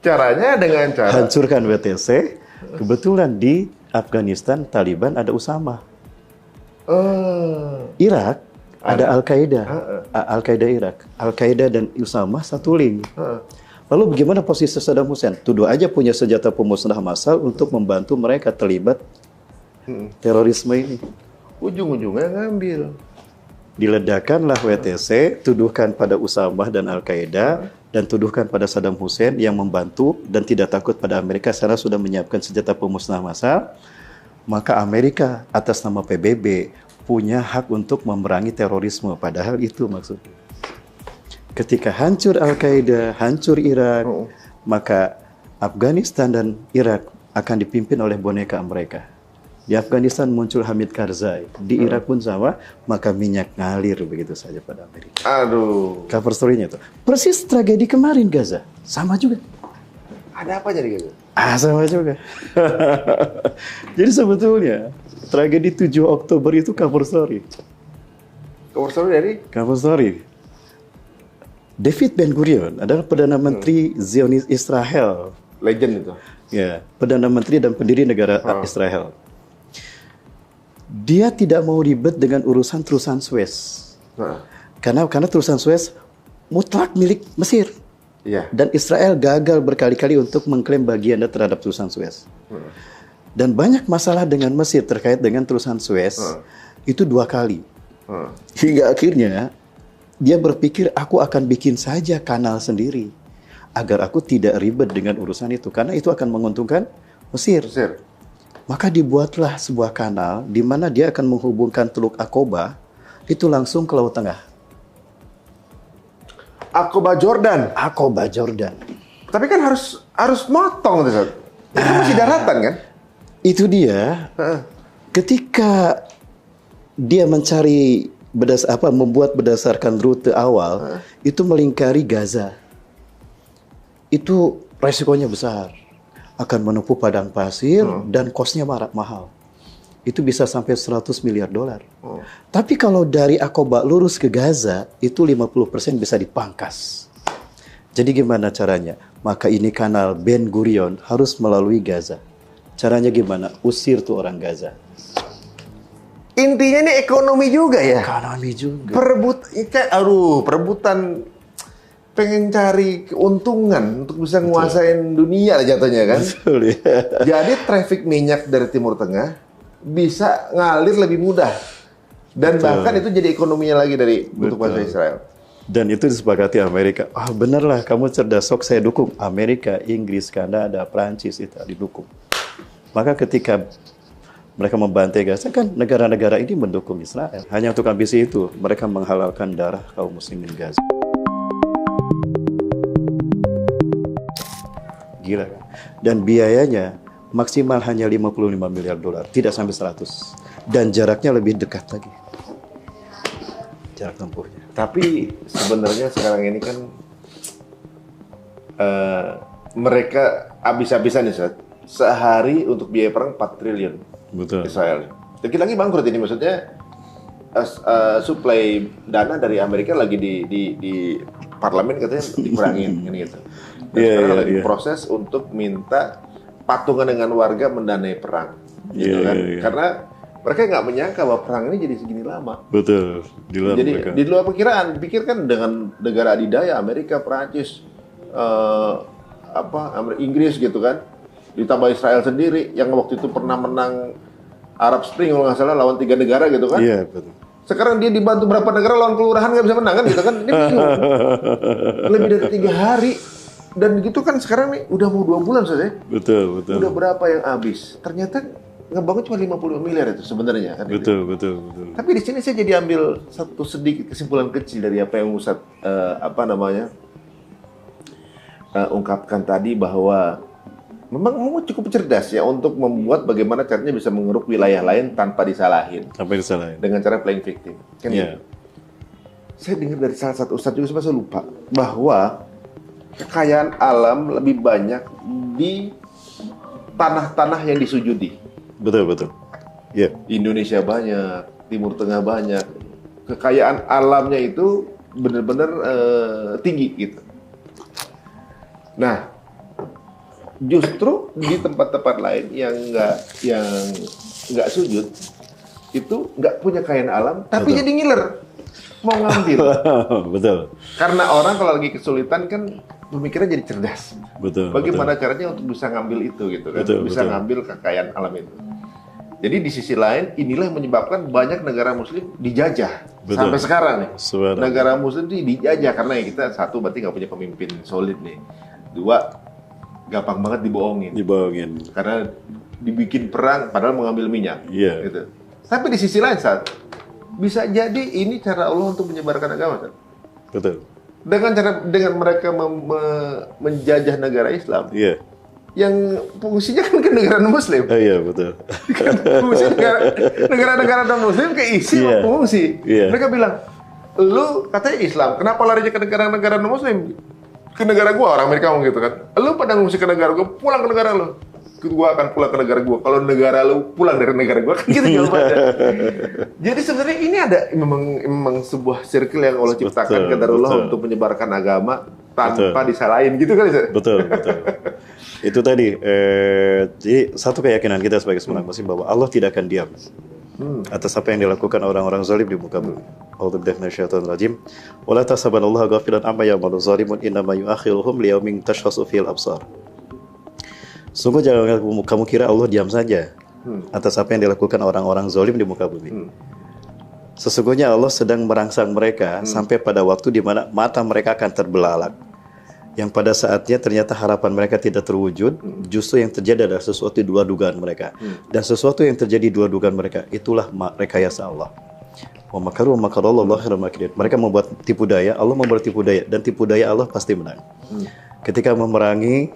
Caranya dengan cara hancurkan WTC. Kebetulan di Afghanistan Taliban ada Usama. Irak ada Al-Qaeda Irak. Al-Qaeda dan Usama satu link. Lalu bagaimana posisi Saddam Hussein? Tuduh aja punya senjata pemusnah massal untuk membantu mereka terlibat terorisme ini. Ujung-ujungnya ngambil. Diledakkanlah WTC, tuduhkan pada Usama dan Al-Qaeda, dan tuduhkan pada Saddam Hussein yang membantu dan tidak takut pada Amerika karena sudah menyiapkan senjata pemusnah massal. Maka Amerika atas nama PBB punya hak untuk memerangi terorisme. Padahal itu maksudnya. Ketika hancur Al-Qaeda, hancur Irak, maka Afghanistan dan Irak akan dipimpin oleh boneka mereka. Di Afghanistan muncul Hamid Karzai, di Irak pun sama, maka minyak ngalir begitu saja pada Amerika. Aduh. Cover story-nya itu. Persis tragedi kemarin Gaza, sama juga. Ada apa jadi gitu? Sama juga. Jadi sebetulnya tragedi 7 Oktober itu cover story. Cover story dari? Cover story. David Ben Gurion adalah Perdana Menteri Zionis Israel. Legend itu. Ya, Perdana Menteri dan pendiri negara Israel. Dia tidak mau ribet dengan urusan terusan Suez. Karena terusan Suez mutlak milik Mesir. Iya. Dan Israel gagal berkali-kali untuk mengklaim bagiannya terhadap terusan Suez. Dan banyak masalah dengan Mesir terkait dengan terusan Suez. Itu 2 kali. Hingga akhirnya dia berpikir, aku akan bikin saja kanal sendiri agar aku tidak ribet dengan urusan itu, karena itu akan menguntungkan Mesir. Maka dibuatlah sebuah kanal di mana dia akan menghubungkan Teluk Aqaba itu langsung ke Laut Tengah. Aqaba Jordan. Aqaba Jordan. Tapi kan harus motong tuh. Itu masih daratan kan? Itu dia. Ketika dia mencari membuat berdasarkan rute awal, itu melingkari Gaza. Itu resikonya besar. Akan menempuh padang pasir dan kosnya mahal. Itu bisa sampai 100 miliar dolar. Tapi kalau dari Aqaba lurus ke Gaza, itu 50% bisa dipangkas. Jadi gimana caranya? Maka ini kanal Ben Gurion harus melalui Gaza. Caranya gimana? Usir tuh orang Gaza. Intinya ini ekonomi juga ya? Ekonomi juga. Perebutan pengen cari keuntungan untuk bisa nguasain dunia lah jatuhnya kan. Betul ya. Jadi traffic minyak dari Timur Tengah bisa ngalir lebih mudah. Dan bahkan itu jadi ekonominya lagi dari untuk bangsa Israel. Dan itu disepakati Amerika. Bener lah, kamu cerdas, sok saya dukung. Amerika, Inggris, Kanada, Prancis itu didukung. Maka ketika mereka membantai Gaza, kan negara-negara ini mendukung Israel. Hanya untuk ambisi itu, mereka menghalalkan darah kaum muslimin Gaza. Gila kan? Dan biayanya maksimal hanya 55 miliar dolar, tidak sampai 100. Dan jaraknya lebih dekat lagi. Jarak tempuhnya. Tapi sebenarnya sekarang ini kan mereka habis-habisan nih, sehari untuk biaya perang 4 triliun. Betul. Israel. Dikit lagi bangkrut ini, maksudnya suplai dana dari Amerika lagi di parlemen katanya dikurangin gitu. Dan sekarang lagi proses untuk minta patungan dengan warga mendanai perang, gitu kan? Karena mereka nggak menyangka bahwa perang ini jadi segini lama. Betul. Di luar perkiraan. Pikirkan dengan negara adidaya Amerika, Prancis, Inggris gitu kan, ditambah Israel sendiri yang waktu itu pernah menang Arab Spring kalau nggak salah lawan 3 negara gitu kan. Iya, betul. Sekarang dia dibantu berapa negara lawan kelurahan nggak bisa menang kan gitu kan. Ini lebih dari 3 hari. Dan gitu kan sekarang nih udah mau 2 bulan saja. Betul. Udah berapa yang habis? Ternyata ngebangun cuma 50 miliar itu sebenarnya kan. Betul. Tapi di sini saya jadi ambil satu sedikit kesimpulan kecil dari apa yang Ustadz ungkapkan tadi, bahwa memang cukup cerdas ya untuk membuat bagaimana caranya bisa mengeruk wilayah lain tanpa disalahin. Dengan cara playing victim. Kan gitu. Saya dengar dari salah satu ustadz juga, saya lupa, bahwa kekayaan alam lebih banyak di tanah-tanah yang disujudi. Betul. Iya. Indonesia banyak, Timur Tengah banyak. Kekayaan alamnya itu benar-benar tinggi gitu. Nah, justru di tempat-tempat lain yang nggak sujud itu nggak punya kekayaan alam, tapi jadi ngiler mau ngambil. Betul. Karena orang kalau lagi kesulitan kan pemikirannya jadi cerdas. Betul. Bagaimana caranya untuk bisa ngambil itu gitu kan? Bisa ngambil kekayaan alam itu. Jadi di sisi lain inilah yang menyebabkan banyak negara muslim dijajah. Sampai sekarang nih. Negara muslim itu dijajah karena ya kita satu berarti nggak punya pemimpin solid nih. 2 gampang banget dibohongin. Karena dibikin perang padahal mengambil minyak. Gitu. Tapi di sisi lain bisa jadi ini cara Allah untuk menyebarkan agama. Betul. Dengan mereka menjajah negara Islam. yang fungsinya kan ke negara non-muslim. Oh iya, betul. Fungsi negara-negara non-muslim keisi Iya. fungsi. Iya. Mereka bilang, lu katanya Islam, kenapa larinya ke negara-negara non-muslim? Ke negara gua, orang Amerika ngomong gitu kan. Lu pada ngungsi ke negara gua, pulang ke negara lu. Gua akan pulang ke negara gua. Kalau negara lu pulang dari negara gua, kan gitu jawabannya. Jadi sebenarnya ini ada memang sebuah circle yang Allah ciptakan qadarullah betul. untuk menyebarkan agama tanpa disalahin gitu kan. Betul. Itu tadi, jadi satu keyakinan kita sebagai seorang muslim bahwa Allah tidak akan diam atas apa yang dilakukan orang-orang zalim di muka bumi. A'udzubillahi minasyaitonir rajim. Wala tahsabannallaha ghafilan amma ya'malu zalimun innama yu'akhiruhum liyaumin tashkhasu fihil absar. Sungguh jangan kamu kira Allah diam saja atas apa yang dilakukan orang-orang zalim di muka bumi. Sesungguhnya Allah sedang merangsang mereka sampai pada waktu di mana mata mereka akan terbelalak. Yang pada saatnya ternyata harapan mereka tidak terwujud, justru yang terjadi adalah sesuatu di luar dugaan mereka. Dan sesuatu yang terjadi di luar dugaan mereka, itulah rekayasa Allah. Wa makaru wa makarallahu khairul makirin. Mereka membuat tipu daya, Allah membuat tipu daya, dan tipu daya Allah pasti menang. Ketika memerangi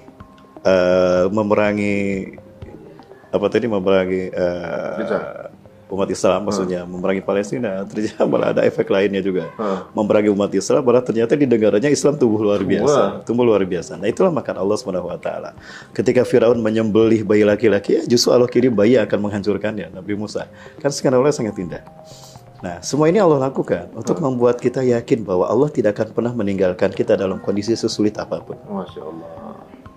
umat Islam, maksudnya memerangi Palestina, ternyata malah ada efek lainnya juga. Memerangi umat Islam, malah ternyata di negaranya Islam tumbuh luar biasa. Nah, itulah makan Allah Subhanahu wa taala. Ketika Firaun menyembelih bayi laki-laki, justru Allah kirim bayi yang akan menghancurkannya, Nabi Musa. Kan skenario sangat indah. Nah, semua ini Allah lakukan untuk membuat kita yakin bahwa Allah tidak akan pernah meninggalkan kita dalam kondisi sesulit apapun. Masya Allah.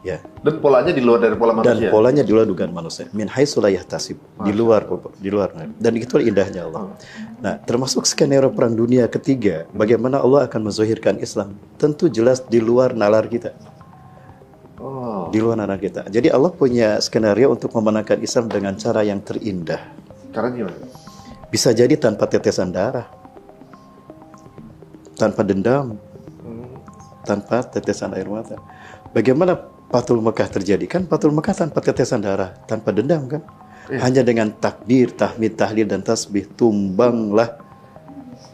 Ya. Dan polanya di luar dari pola manusia. Dan polanya di luar dugaan manusia. Min haitsu la yahtasib. Di luar. Dan itu indahnya Allah. Nah, termasuk skenario perang dunia ketiga, bagaimana Allah akan menzohirkan Islam? Tentu jelas di luar nalar kita. Di luar nalar kita. Jadi Allah punya skenario untuk memenangkan Islam dengan cara yang terindah. Cara gimana? Bisa jadi tanpa tetesan darah. Tanpa dendam. Tanpa tetesan air mata. Bagaimana Fathul Mekah terjadi? Kan Fathul Mekah tanpa tetesan darah, tanpa dendam kan? Hanya dengan takbir, tahmid, tahlil, dan tasbih tumbanglah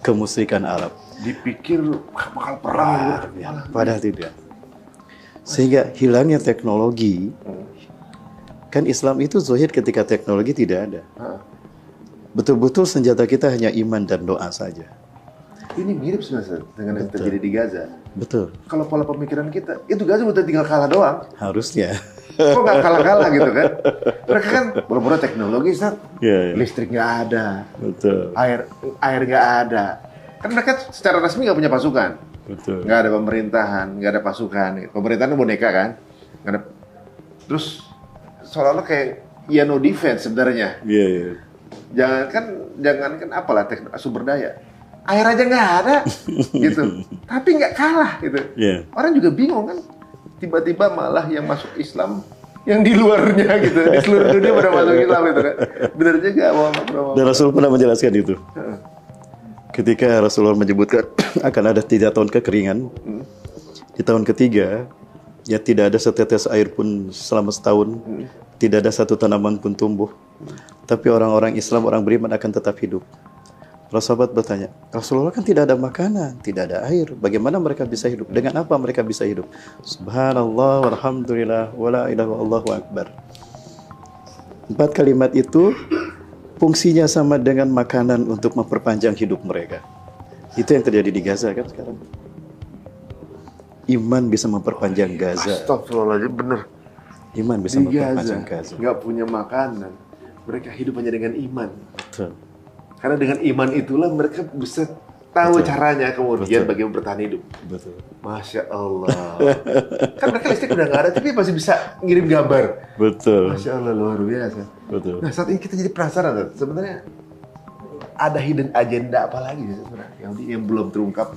kemusyrikan Arab. Dipikir bakal perang. Padahal tidak. Sehingga hilangnya teknologi, kan Islam itu zahir ketika teknologi tidak ada. Betul-betul senjata kita hanya iman dan doa saja. Ini mirip sebenarnya dengan yang terjadi di Gaza. Betul. Kalau pola pemikiran kita, itu Gaza udah tinggal kalah doang. Harusnya. Kok nggak kalah-kalah gitu kan? Mereka kan boro-boro teknologi, Ustaz. Iya. Listrik nggak ada. Betul. Air nggak ada. Kan mereka secara resmi nggak punya pasukan. Betul. Nggak ada pemerintahan, nggak ada pasukan. Pemerintahan boneka kan? Nggak ada. Terus seolah-olah kayak no defense sebenarnya. Iya. Jangan apalah sumber daya. Air aja nggak ada, gitu. Tapi nggak kalah, gitu. Orang juga bingung kan. Tiba-tiba malah yang masuk Islam, yang di luarnya, gitu. Di seluruh dunia pada masuk Islam, gitu kan. Benar juga, Dan Rasul pernah menjelaskan itu. Ketika Rasulullah menyebutkan akan ada 3 tahun kekeringan, di tahun ketiga, ya tidak ada setetes air pun selama setahun, tidak ada satu tanaman pun tumbuh. Tapi orang-orang Islam, orang beriman akan tetap hidup. Para sahabat bertanya, Rasulullah kan tidak ada makanan, tidak ada air. Bagaimana mereka bisa hidup? Dengan apa mereka bisa hidup? Subhanallah, walhamdulillah, wala ilaha Allahu akbar. 4 kalimat itu fungsinya sama dengan makanan untuk memperpanjang hidup mereka. Itu yang terjadi di Gaza kan sekarang. Iman bisa memperpanjang Gaza. Astagfirullahaladzim, bener. Iman bisa memperpanjang Gaza. Nggak punya makanan. Mereka hidup hanya dengan iman. Betul. Karena dengan iman itulah mereka bisa tahu caranya kemudian bagaimana bertahan hidup. Betul. Masya Allah. Kan mereka listrik udah nggak ada, tapi masih bisa ngirim gambar. Betul. Masya Allah, luar biasa. Betul. Nah, saat ini kita jadi penasaran, sebenarnya ada hidden agenda apa lagi sih sebenarnya yang belum terungkap?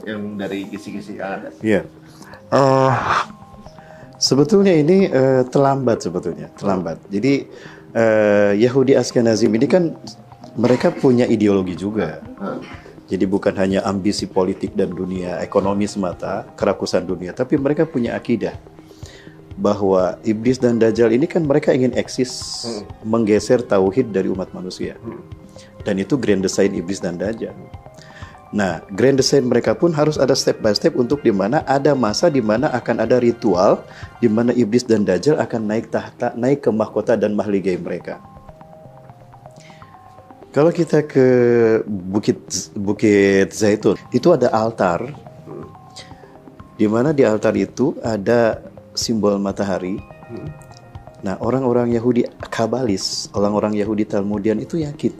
Yang dari kisi-kisi yang ada. Iya. Sebetulnya ini terlambat. Jadi Yahudi Ashkenazim ini kan mereka punya ideologi juga. Jadi bukan hanya ambisi politik dan dunia ekonomi semata, kerakusan dunia, tapi mereka punya akidah bahwa iblis dan dajjal ini kan mereka ingin eksis, menggeser tauhid dari umat manusia. Dan itu grand design iblis dan dajjal. Nah, grand design mereka pun harus ada step by step untuk di mana ada masa di mana akan ada ritual di mana iblis dan dajjal akan naik tahta, naik ke mahkota dan mahligai mereka. Kalau kita ke Bukit Zaitun, itu ada altar di mana di altar itu ada simbol matahari. Nah, orang-orang Yahudi Kabalis, orang-orang Yahudi Talmudian itu yakin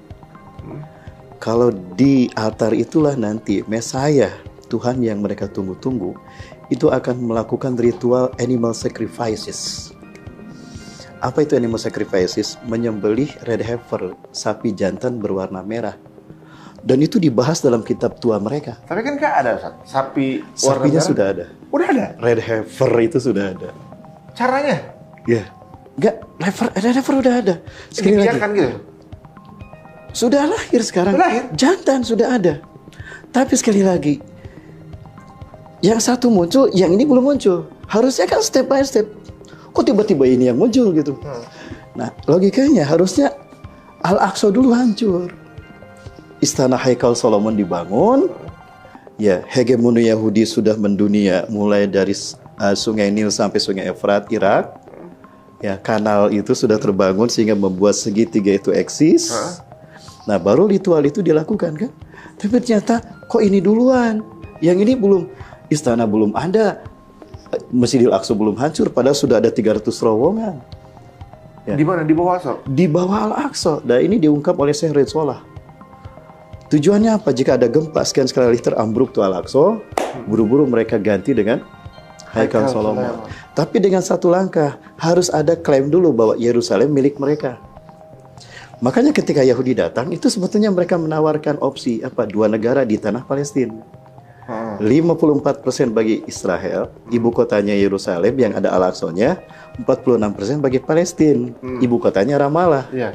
kalau di altar itulah nanti Mesaya, Tuhan yang mereka tunggu-tunggu, itu akan melakukan ritual animal sacrifices. Apa itu animal sacrifices? Menyembelih red heifer, sapi jantan berwarna merah. Dan itu dibahas dalam kitab tua mereka. Tapi kan nggak ada Ustaz. Sapi warna Sapinya merah. sudah ada. Udah ada. Red heifer itu sudah ada. Caranya? Ya. Enggak, red heifer udah ada. Sekali lagi. Dibiarkan gitu. Sudah lahir sekarang. Sudah lahir? Jantan sudah ada. Tapi sekali lagi, yang satu muncul, yang ini belum muncul. Harusnya kan step by step. Kok tiba-tiba ini yang muncul gitu? Nah, logikanya harusnya Al-Aqsa dulu hancur. Istana Haikal Solomon dibangun. Ya, hegemoni Yahudi sudah mendunia mulai dari Sungai Nil sampai Sungai Efrat, Irak. Ya, kanal itu sudah terbangun sehingga membuat segitiga itu eksis. Nah, baru ritual itu dilakukan kan. Tapi ternyata kok ini duluan, yang ini belum, istana belum ada, Masjidil Aqsa belum hancur, padahal sudah ada 300 terowongan. Ya. Di mana? Di bawah Aqsa? Di bawah Al-Aqsa. Dan ini diungkap oleh Syekh Rid Solah. Tujuannya apa? Jika ada gempa sekian skala Richter ambruk tuh Al-Aqsa, buru-buru mereka ganti dengan Haikal Solomon. Tapi dengan satu langkah, harus ada klaim dulu bahwa Yerusalem milik mereka. Makanya ketika Yahudi datang, itu sebetulnya mereka menawarkan opsi dua negara di tanah Palestina. 54% bagi Israel, ibu kotanya Yerusalem yang ada Al-Aqsa-nya, 46% bagi Palestina, ibu kotanya Ramallah. Iya.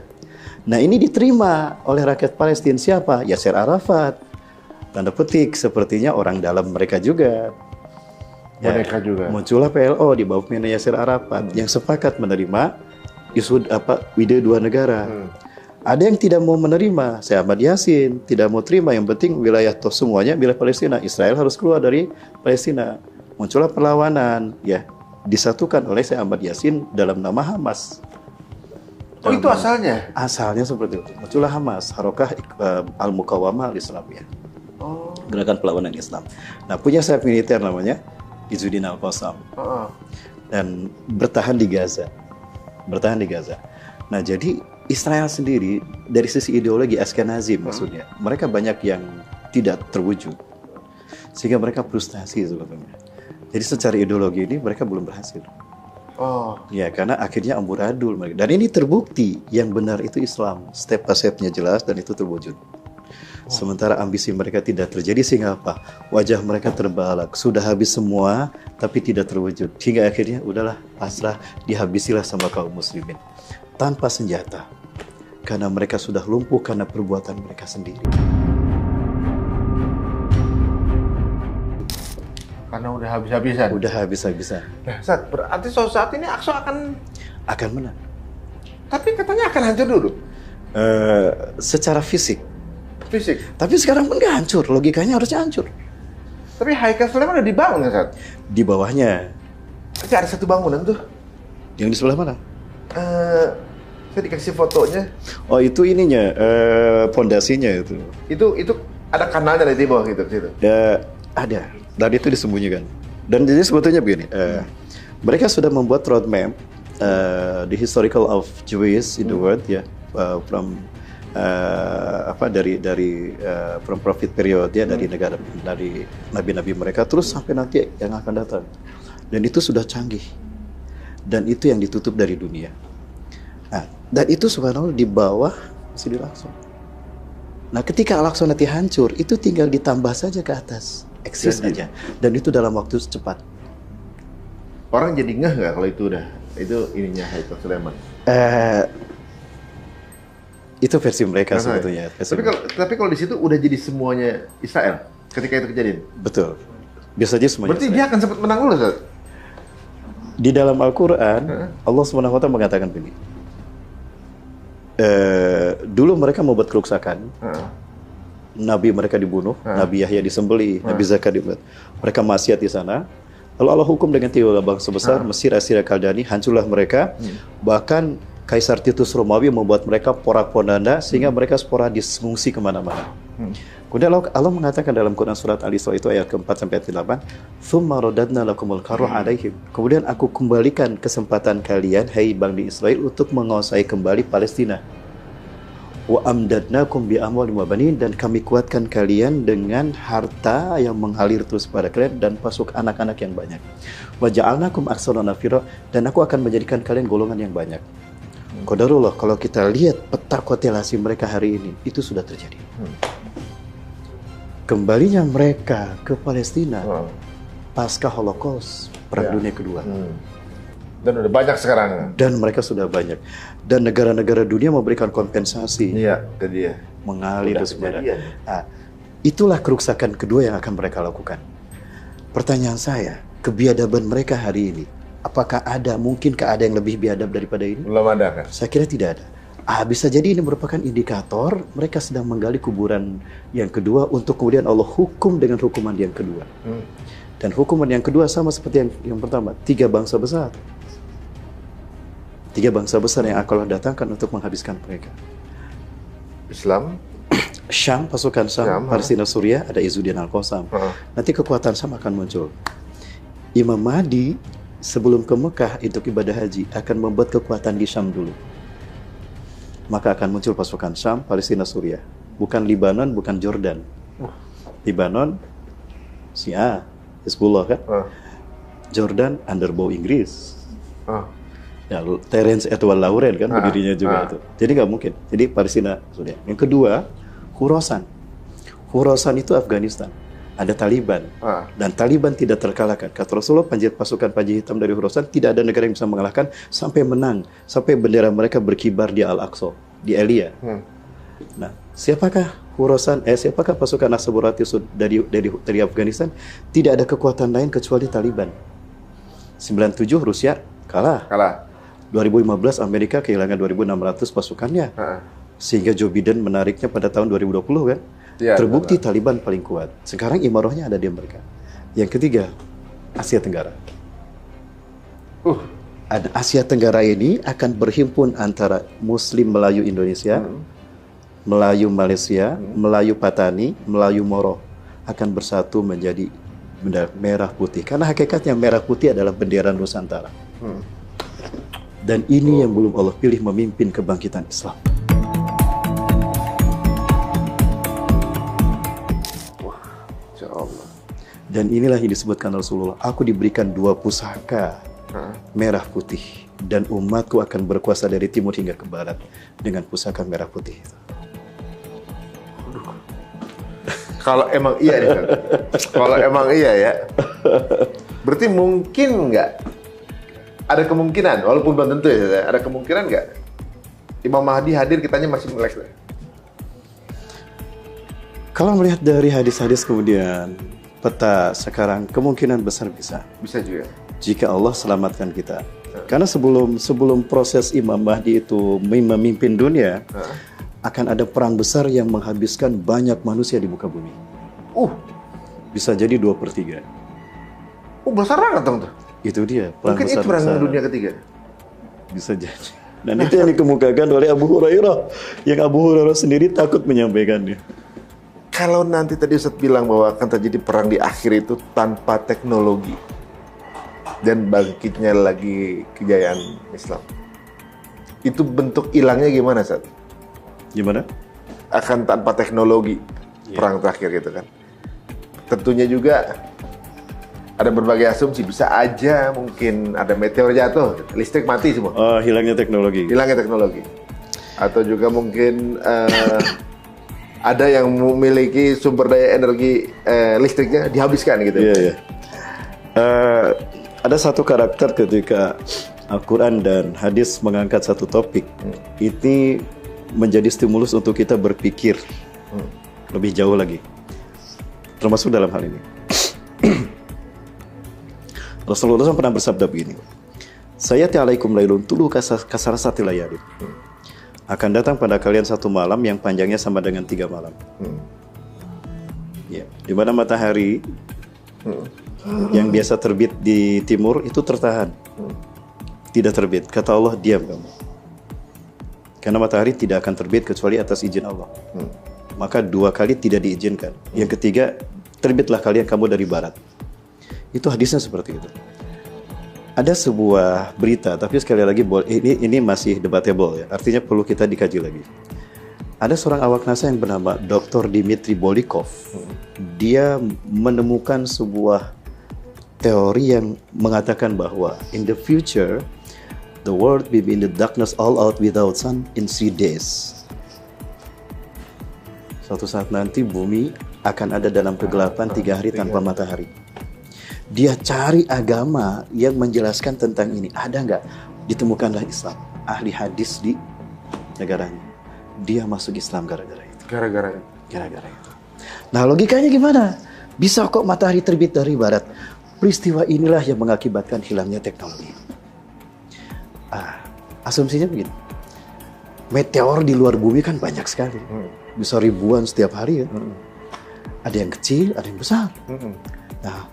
Nah, ini diterima oleh rakyat Palestina siapa? Yasser Arafat. Tanda petik, sepertinya orang dalam mereka juga. Mereka juga. Muncullah PLO di bawah pimpinan Yasser Arafat yang sepakat menerima isu ide dua negara. Ada yang tidak mau menerima, saya Ahmad Yasin tidak mau terima, yang penting wilayah semuanya wilayah Palestina, Israel harus keluar dari Palestina. Muncullah perlawanan, ya, disatukan oleh saya Ahmad Yasin dalam nama Hamas. Oh, itu asalnya? Asalnya seperti itu. Muncullah Hamas, Harokah Al-Muqawamah Al-Islamiyah. Gerakan perlawanan Islam. Nah, punya sayap militer namanya Izzuddin Al-Qassam. Dan bertahan di Gaza. Nah, jadi Israel sendiri dari sisi ideologi Ashkenazim maksudnya, mereka banyak yang tidak terwujud, sehingga mereka frustasi sebetulnya. Jadi secara ideologi ini mereka belum berhasil. Ya, karena akhirnya amburadul mereka. Dan ini terbukti yang benar itu Islam, step by stepnya jelas dan itu terwujud. Sementara ambisi mereka tidak terjadi, sehingga apa? Wajah mereka terbalak, sudah habis semua tapi tidak terwujud. Hingga akhirnya udahlah, pasrah, dihabisilah sama kaum muslimin tanpa senjata, karena mereka sudah lumpuh karena perbuatan mereka sendiri. Karena udah habis-habisan. Udah habis-habisan. Nah, berarti suatu saat ini Aqsa akan menang. Tapi katanya akan hancur dulu. Secara fisik. Tapi sekarang pun nggak hancur. Logikanya harusnya hancur. Tapi Haikal Sulaiman udah dibangun kan, Ustaz? Di bawahnya. Tapi ada satu bangunan tuh. Yang di sebelah mana? Saya dikasih fotonya. Oh, itu ininya, pondasinya itu. Itu ada kanalnya dari bawah gitu situ. Ada. Dan itu disembunyikan. Dan jadi sebetulnya begini, mereka sudah membuat roadmap the historical of Jewish in the world, ya, from from prophet period, ya, dari negara, dari nabi-nabi mereka terus sampai nanti yang akan datang. Dan itu sudah canggih. Dan itu yang ditutup dari dunia. Nah, dan itu subhanallah di bawah Masjidil Aqsa. Nah, ketika Al-Aqsa nanti hancur, itu tinggal ditambah saja ke atas, eksis aja. Dan itu dalam waktu cepat. Orang jadi ngeh nggak kalau itu udah, itu ininya Haikal Sulaiman? Itu versi mereka sebetulnya. Tapi kalau di situ udah jadi semuanya Israel ketika itu kejadian. Betul. Biasanya semuanya. Berarti Israel. dia akan sempat menang dulu, Ustaz? Di dalam Al-Quran, Allah SWT mengatakan begini. Dulu mereka mau buat kerusakan. nabi mereka dibunuh, Nabi Yahya disembelih, Nabi Zakaria, mereka maksiat di sana. Lalu Allah hukum dengan tiga bangsa besar, Mesir, Assyria, Kaldani, hancurlah mereka. Bahkan Kaisar Titus Romawi membuat mereka porak-poranda sehingga mereka sporadis mengungsi kemana-mana. Kemudian Allah mengatakan dalam Quran surat Al-Isra itu ayat ke-4 sampai 8, "Tsumma radadna lakumul karrah 'alaihim." Kemudian aku kembalikan kesempatan kalian, hai Bani Israel, untuk menguasai kembali Palestina. Wa amdadnakum bi amwalin wa banin, dan kami kuatkan kalian dengan harta yang mengalir terus pada kalian dan pasuk anak-anak yang banyak. Wa ja'alnakum aktsara nafira, dan aku akan menjadikan kalian golongan yang banyak. Qadarullah, kalau kita lihat peta konstelasi mereka hari ini, itu sudah terjadi. Kembalinya mereka ke Palestina pasca Holocaust, Perang Dunia Kedua. Dan udah banyak sekarang. Dan mereka sudah banyak. Dan negara-negara dunia memberikan kompensasi. Iya, ke dia. Mengalir terus kepada. Nah, itulah kerusakan kedua yang akan mereka lakukan. Pertanyaan saya, kebiadaban mereka hari ini, apakah mungkinkah ada yang lebih biadab daripada ini? Belum ada kan? Saya kira tidak ada. Bisa jadi ini merupakan indikator mereka sedang menggali kuburan yang kedua untuk kemudian Allah hukum dengan hukuman yang kedua. Dan hukuman yang kedua sama seperti yang pertama, 3 bangsa besar. 3 bangsa besar yang akan Allah datangkan untuk menghabiskan mereka. Islam, Syam, pasukan Syam, Palestina, Suriah, ada Izzuddin Al-Qassam. Nanti kekuatan Syam akan muncul. Imam Mahdi sebelum ke Mekah untuk ibadah haji akan membuat kekuatan di Syam dulu. Maka akan muncul pasukan Syam, Palestina, Suriah. Bukan Libanon, bukan Jordan. Libanon, Syiah, Hezbollah kan? Jordan, underbow Inggris. Ya, Terence Edward Lauren kan pendirinya juga itu. Jadi nggak mungkin. Jadi Palestina, Suriah. Yang kedua, Khurasan. Khurasan itu Afghanistan. Ada Taliban. Dan Taliban tidak terkalahkan. Kata Rasulullah, pasukan Panji Hitam dari Khurasan, tidak ada negara yang bisa mengalahkan sampai menang. Sampai bendera mereka berkibar di Al-Aqsa, di Elia. Nah, siapakah Khurasan? Siapakah pasukan Nasrullah dari Afghanistan? Tidak ada kekuatan lain kecuali Taliban. 97 Rusia kalah. 2015 Amerika kehilangan 2.600 pasukannya. Sehingga Joe Biden menariknya pada tahun 2020 kan. Terbukti Taliban paling kuat. Sekarang imarahnya ada di mereka. Yang ketiga, Asia Tenggara. Asia Tenggara ini akan berhimpun antara Muslim Melayu Indonesia, Melayu Malaysia, Melayu Patani, Melayu Moro, akan bersatu menjadi bendera merah putih. Karena hakikatnya merah putih adalah bendera Nusantara. Dan ini yang belum Allah pilih memimpin kebangkitan Islam. Insya Allah. Dan inilah yang disebutkan Rasulullah. Aku diberikan 2 pusaka merah putih. Dan umatku akan berkuasa dari timur hingga ke barat dengan pusaka merah putih itu. Kalau emang iya nih, kalau emang iya ya, berarti mungkin nggak? Ada kemungkinan, walaupun belum tentu ya, ada kemungkinan nggak Imam Mahdi hadir kitanya masih melek? Kalau melihat dari hadis-hadis kemudian peta sekarang, kemungkinan besar bisa. Bisa juga. Jika Allah selamatkan kita. Karena sebelum proses Imam Mahdi itu memimpin dunia, akan ada perang besar yang menghabiskan banyak manusia di muka bumi. Bisa jadi 2/3. Besar banget dong tuh. Itu dia. Mungkin itu perang dunia ketiga. Bisa jadi. Dan itu yang dikemukakan oleh Abu Hurairah. Yang Abu Hurairah sendiri takut menyampaikannya. Kalau nanti tadi Ustaz bilang bahwa akan terjadi perang di akhir itu tanpa teknologi dan bangkitnya lagi kejayaan Islam, itu bentuk hilangnya gimana, Ustaz? Gimana? Akan tanpa teknologi perang terakhir gitu kan. Tentunya juga ada berbagai asumsi, bisa aja mungkin ada meteor jatuh, listrik mati semua. Hilangnya teknologi. Hilangnya teknologi. Atau juga mungkin ada yang memiliki sumber daya energi listriknya dihabiskan gitu. Iya. Ada satu karakter ketika Al-Quran dan hadis mengangkat satu topik, ini menjadi stimulus untuk kita berpikir lebih jauh lagi, termasuk dalam hal ini. Rasulullah SAW pernah bersabda begini, "Sayati alaikum lailun tulu kasarasati layalin." Akan datang pada kalian satu malam yang panjangnya sama dengan 3 malam. Ya, di mana matahari yang biasa terbit di timur itu tertahan. Tidak terbit. Kata Allah, diam kamu. Karena matahari tidak akan terbit kecuali atas izin Allah. Maka 2 kali tidak diizinkan. Yang ketiga, terbitlah kalian kamu dari barat. Itu hadisnya seperti itu. Ada sebuah berita, tapi sekali lagi ini masih debatable ya. Artinya perlu kita dikaji lagi. Ada seorang awak NASA yang bernama Dr. Dmitry Bolikov. Dia menemukan sebuah teori yang mengatakan bahwa in the future the world will be in the darkness all out without sun in 3 days. Suatu saat nanti bumi akan ada dalam kegelapan 3 hari tanpa matahari. Dia cari agama yang menjelaskan tentang ini. Ada nggak? Ditemukanlah Islam. Ahli hadis di negaranya. Dia masuk Islam gara-gara itu. Gara-gara itu. Nah, logikanya gimana? Bisa kok matahari terbit dari barat? Peristiwa inilah yang mengakibatkan hilangnya teknologi. Asumsinya begini. Meteor di luar bumi kan banyak sekali. Bisa ribuan setiap hari ya. Ada yang kecil, ada yang besar. Nah,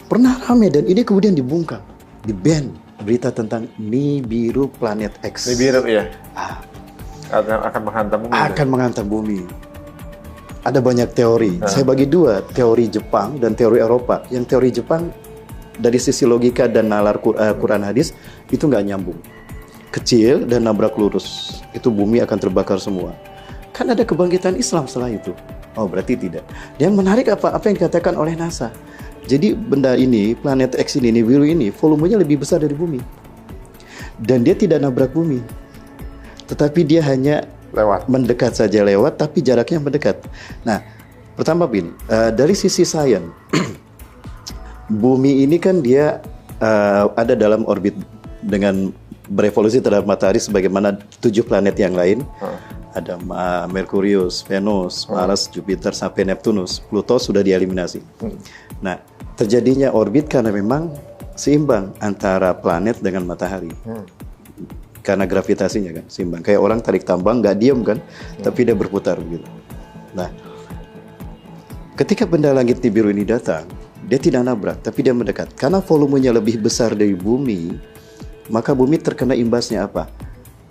pernah rame dan ini kemudian dibungkam, di-ban berita tentang Nibiru planet X. Nibiru ya. Akan menghantam bumi. Akan menghantam bumi. Ada banyak teori. Saya bagi 2, teori Jepang dan teori Eropa. Yang teori Jepang dari sisi logika dan nalar Quran hadis itu nggak nyambung. Kecil dan nabrak lurus. Itu bumi akan terbakar semua. Kan ada kebangkitan Islam setelah itu. Oh, berarti tidak. Yang menarik apa yang dikatakan oleh NASA. Jadi benda ini, planet X ini, Nibiru ini, volumenya lebih besar dari bumi. Dan dia tidak nabrak bumi. Tetapi dia hanya mendekat saja lewat, tapi jaraknya mendekat. Nah, pertama Bin, dari sisi sains, bumi ini kan dia ada dalam orbit dengan berevolusi terhadap matahari sebagaimana 7 planet yang lain. Ada Merkurius, Venus, Mars, Jupiter, sampai Neptunus. Pluto sudah dieliminasi. Nah, terjadinya orbit karena memang seimbang antara planet dengan matahari. Karena gravitasinya kan seimbang. Kayak orang tarik tambang nggak diem kan, tapi dia berputar begitu. Nah, ketika benda langit Nibiru ini datang, dia tidak nabrak, tapi dia mendekat. Karena volumenya lebih besar dari bumi, maka bumi terkena imbasnya apa?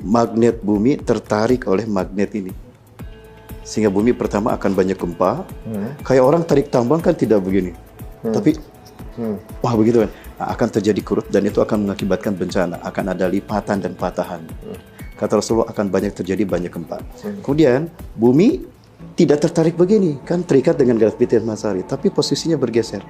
Magnet bumi tertarik oleh magnet ini. Sehingga bumi pertama akan banyak gempa. Kayak orang tarik tambang kan tidak begini. Tapi wah begitu kan. Nah, akan terjadi kurut dan itu akan mengakibatkan bencana. Akan ada lipatan dan patahan. Kata Rasulullah akan banyak terjadi banyak gempa. Kemudian bumi tidak tertarik begini. Kan terikat dengan gravitasi matahari. Tapi posisinya bergeser.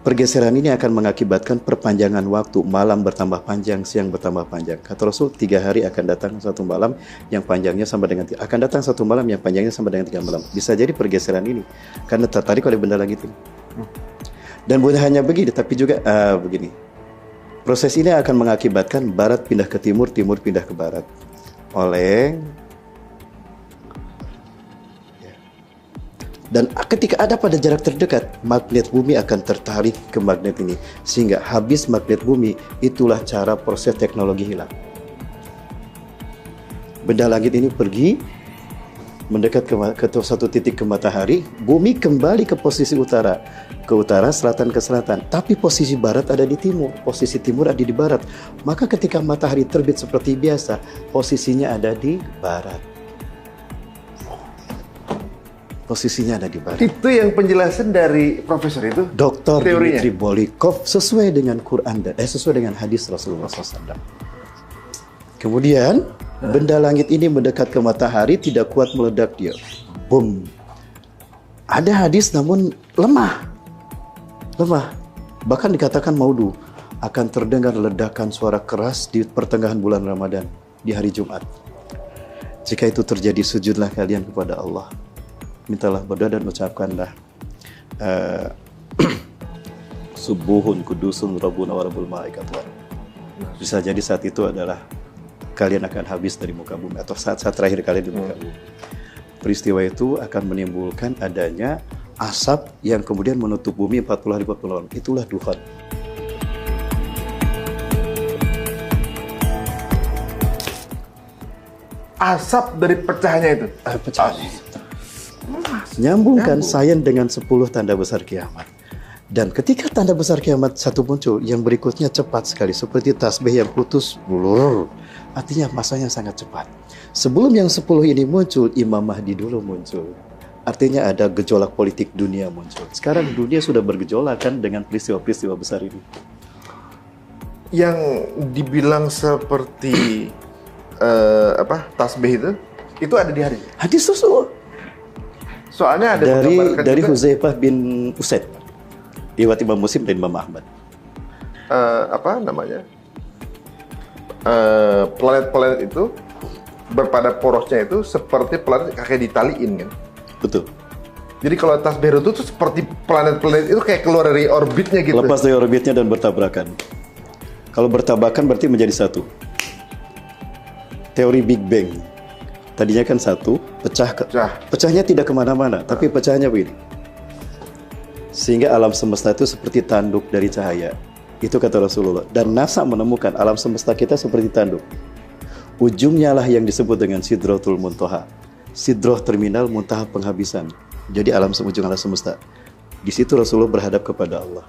Pergeseran ini akan mengakibatkan perpanjangan waktu, malam bertambah panjang, siang bertambah panjang. Kata Rasul, 3 hari akan datang 1 malam yang panjangnya sama dengan akan datang 1 malam yang panjangnya sama dengan 3 malam. Bisa jadi pergeseran ini karena tertarik oleh benda langit ini. Dan bukan hanya begini, tapi juga begini. Proses ini akan mengakibatkan barat pindah ke timur, timur pindah ke barat. Dan ketika ada pada jarak terdekat, magnet bumi akan tertarik ke magnet ini. Sehingga habis magnet bumi, itulah cara proses teknologi hilang. Benda langit ini pergi, mendekat ke satu titik ke matahari, bumi kembali ke posisi utara. Ke utara, selatan ke selatan. Tapi posisi barat ada di timur, posisi timur ada di barat. Maka ketika matahari terbit seperti biasa, posisinya ada di barat. Posisinya ada di barat. Itu yang penjelasan dari profesor itu? Dr. Dmitry Bolikov sesuai dengan Quran dan sesuai dengan hadis Rasulullah SAW. Kemudian benda langit ini mendekat ke matahari, tidak kuat meledak dia. Boom. Ada hadis namun lemah. Bahkan dikatakan maudu. Akan terdengar ledakan suara keras di pertengahan bulan Ramadan di hari Jumat. Jika itu terjadi, sujudlah kalian kepada Allah. Mintalah berdoa dan ucapkanlah Subuhun kudusun rabbuna wa rabbul malaikat. Bisa jadi saat itu adalah kalian akan habis dari muka bumi, atau saat-saat terakhir kalian di muka bumi. Peristiwa itu akan menimbulkan adanya asap yang kemudian menutup bumi 40 hari 40 malam. Itulah duhan. Asap dari pecahnya itu? Pecahnya. Nyambungkan sains dengan 10 tanda besar kiamat. Dan ketika tanda besar kiamat satu muncul, yang berikutnya cepat sekali. Seperti tasbih yang putus, blur. Artinya masanya sangat cepat. Sebelum yang 10 ini muncul, Imam Mahdi dulu muncul. Artinya ada gejolak politik dunia muncul. Sekarang dunia sudah bergejolak kan dengan peristiwa-peristiwa besar ini. Yang dibilang seperti tasbih itu ada di hadis. Hadis Rasul. Soalnya ada dari Huzaifah bin Usaid. Riwayat Imam Muslim dan Imam Ahmad. Planet-planet itu berpada porosnya itu seperti planet kayak ditaliin kan. Betul. Jadi kalau tasbih itu tuh seperti planet-planet itu kayak keluar dari orbitnya gitu. Lepas dari orbitnya dan bertabrakan. Kalau bertabrakan berarti menjadi satu. Teori Big Bang. Tadinya kan satu, pecahnya tidak kemana-mana, tapi pecahnya begini. Sehingga alam semesta itu seperti tanduk dari cahaya. Itu kata Rasulullah. Dan NASA menemukan alam semesta kita seperti tanduk. Ujungnya lah yang disebut dengan Sidratul Muntaha. Sidroh terminal, muntaha penghabisan. Jadi ujung alam semesta. Di situ Rasulullah berhadap kepada Allah.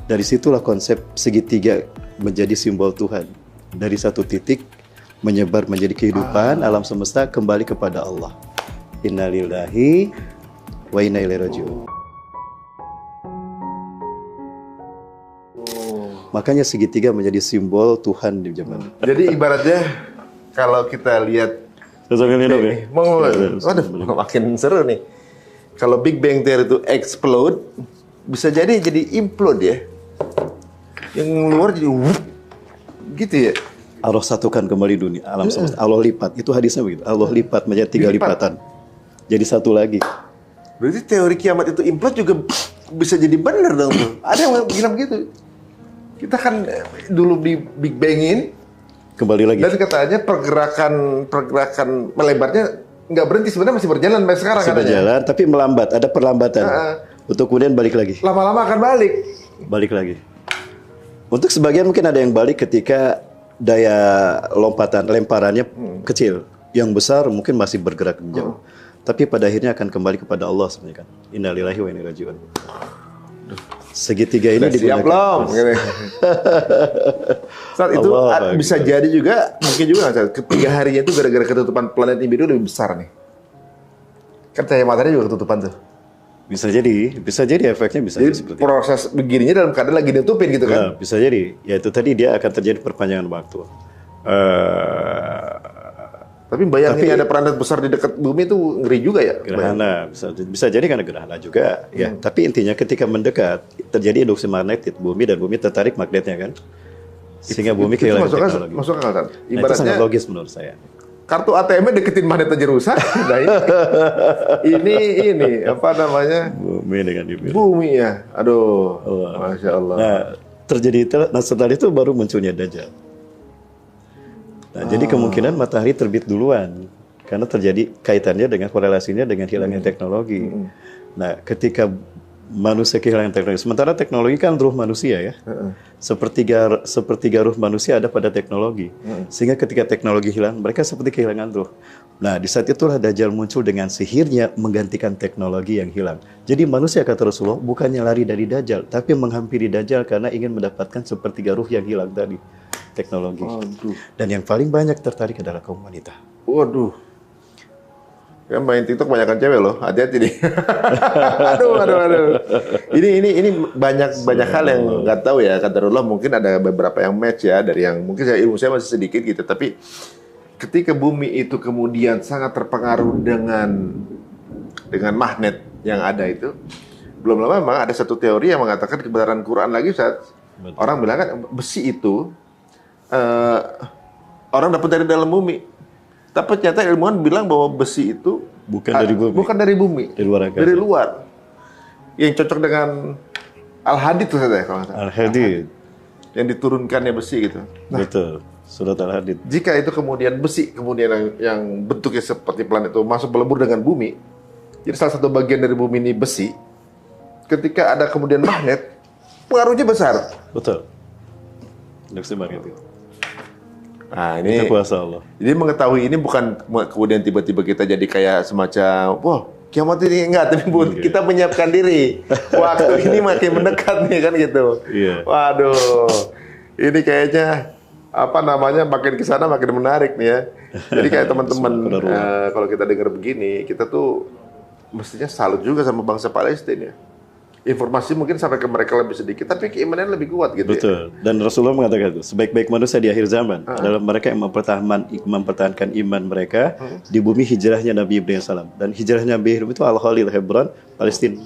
Dari situlah konsep segitiga menjadi simbol Tuhan. Dari satu titik menyebar menjadi kehidupan alam semesta kembali kepada Allah. Innalillahi wa inna ilaihi raji'un. Makanya segitiga menjadi simbol Tuhan di zaman. Jadi ibaratnya kalau kita lihat waduh, makin seru nih. Kalau Big Bang Theory itu explode, bisa jadi implode ya. Yang luar jadi gitu ya. Allah satukan kembali dunia, alam semesta. Allah lipat, itu hadisnya begitu. Allah lipat menjadi 3 lipatan. Jadi satu lagi. Berarti teori kiamat itu implode juga bisa jadi benar dong tuh. Ada yang bilang gitu. Kita kan dulu di Big Bangin kembali lagi. Dan katanya pergerakan melebarnya nggak berhenti, sebenarnya masih berjalan sampai sekarang katanya. Berjalan, tapi melambat, ada perlambatan. Untuk kemudian balik lagi. Lama-lama akan balik. Balik lagi. Untuk sebagian mungkin ada yang balik ketika daya lemparannya kecil. Yang besar mungkin masih bergerak jauh. Tapi pada akhirnya akan kembali kepada Allah sebenarnya kan. Innalillahi wa inna ilaihi raji'un. Segitiga ini siap belum? Saat itu bisa jadi juga, mungkin juga saat ketiga harinya itu gara-gara ketutupan planet Nibiru lebih besar nih. Kan cahaya matahari juga ketutupan tuh. Bisa jadi efeknya bisa jadi seperti proses begininya dalam keadaan lagi ditutupin gitu kan? Ya, bisa jadi. Ya itu tadi dia akan terjadi perpanjangan waktu. Tapi bayangin ada planet besar di dekat bumi itu ngeri juga ya. Gerhana bisa jadi karena gerhana juga. Ya, tapi intinya ketika mendekat terjadi induksi magnetik bumi dan bumi tertarik magnetnya kan, sehingga bumi kehilangan teknologi. Masuk akal. Ibaratnya itu sangat logis menurut saya. Kartu ATM-nya deketin magnet aja rusak. Nah, ini apa namanya? Bumi dengan bumi ya. Aduh, Masya Allah. Nah, terjadi itu. Nah, setelah itu baru munculnya Dajjal. Nah, jadi kemungkinan matahari terbit duluan karena terjadi kaitannya dengan korelasinya dengan hilangnya teknologi. Nah, ketika manusia kehilangan teknologi, sementara teknologi kan ruh manusia ya. Sepertiga ruh manusia ada pada teknologi. Sehingga ketika teknologi hilang, mereka seperti kehilangan ruh. Nah, di saat itulah Dajjal muncul dengan sihirnya menggantikan teknologi yang hilang. Jadi manusia kata Rasulullah bukannya lari dari Dajjal, tapi menghampiri Dajjal karena ingin mendapatkan sepertiga ruh yang hilang tadi. Teknologi. Dan yang paling banyak tertarik adalah kaum wanita. Waduh. Kan main TikTok banyakan cewek loh. Hati-hati nih. aduh. Ini banyak hal yang nggak tahu ya. Kata Allah mungkin ada beberapa yang match ya dari yang mungkin ilmu saya masih sedikit gitu. Tapi ketika bumi itu kemudian sangat terpengaruh dengan magnet yang ada itu, belum lama memang ada satu teori yang mengatakan kebenaran Quran lagi saat orang bilang kan besi itu orang dapat dari dalam bumi. Tapi ternyata ilmuwan bilang bahwa besi itu bukan dari bumi. Dari luar angkasa. Dari luar. Yang cocok dengan Al-Hadid tuh saya kalau nggak salah. Al-Hadid. Yang diturunkannya besi gitu. Nah, betul. Surat Al-Hadid. Jika itu kemudian besi, kemudian yang bentuknya seperti planet itu masuk melebur dengan bumi. Jadi salah satu bagian dari bumi ini besi. Ketika ada kemudian magnet, pengaruhnya besar. Betul. Induksi magnetik. Nah, ini itu kuasa Allah. Jadi mengetahui ini bukan kemudian tiba-tiba kita jadi kayak semacam, wah kiamat ini enggak, tapi kita menyiapkan diri. Waktu ini makin mendekat nih kan gitu. Iya. Waduh, ini kayaknya makin ke sana makin menarik nih ya. Jadi kayak teman-teman kalau kita dengar begini, kita tuh mestinya salut juga sama bangsa Palestina ya. Informasi mungkin sampai ke mereka lebih sedikit, tapi keimanannya lebih kuat gitu. Betul. Dan Rasulullah mengatakan itu, sebaik-baik manusia di akhir zaman adalah mereka yang mempertahankan iman mereka di bumi hijrahnya Nabi Ibrahim salam. Dan hijrahnya Nabi Ibrahim itu Al-Khalil, Hebron, Palestina.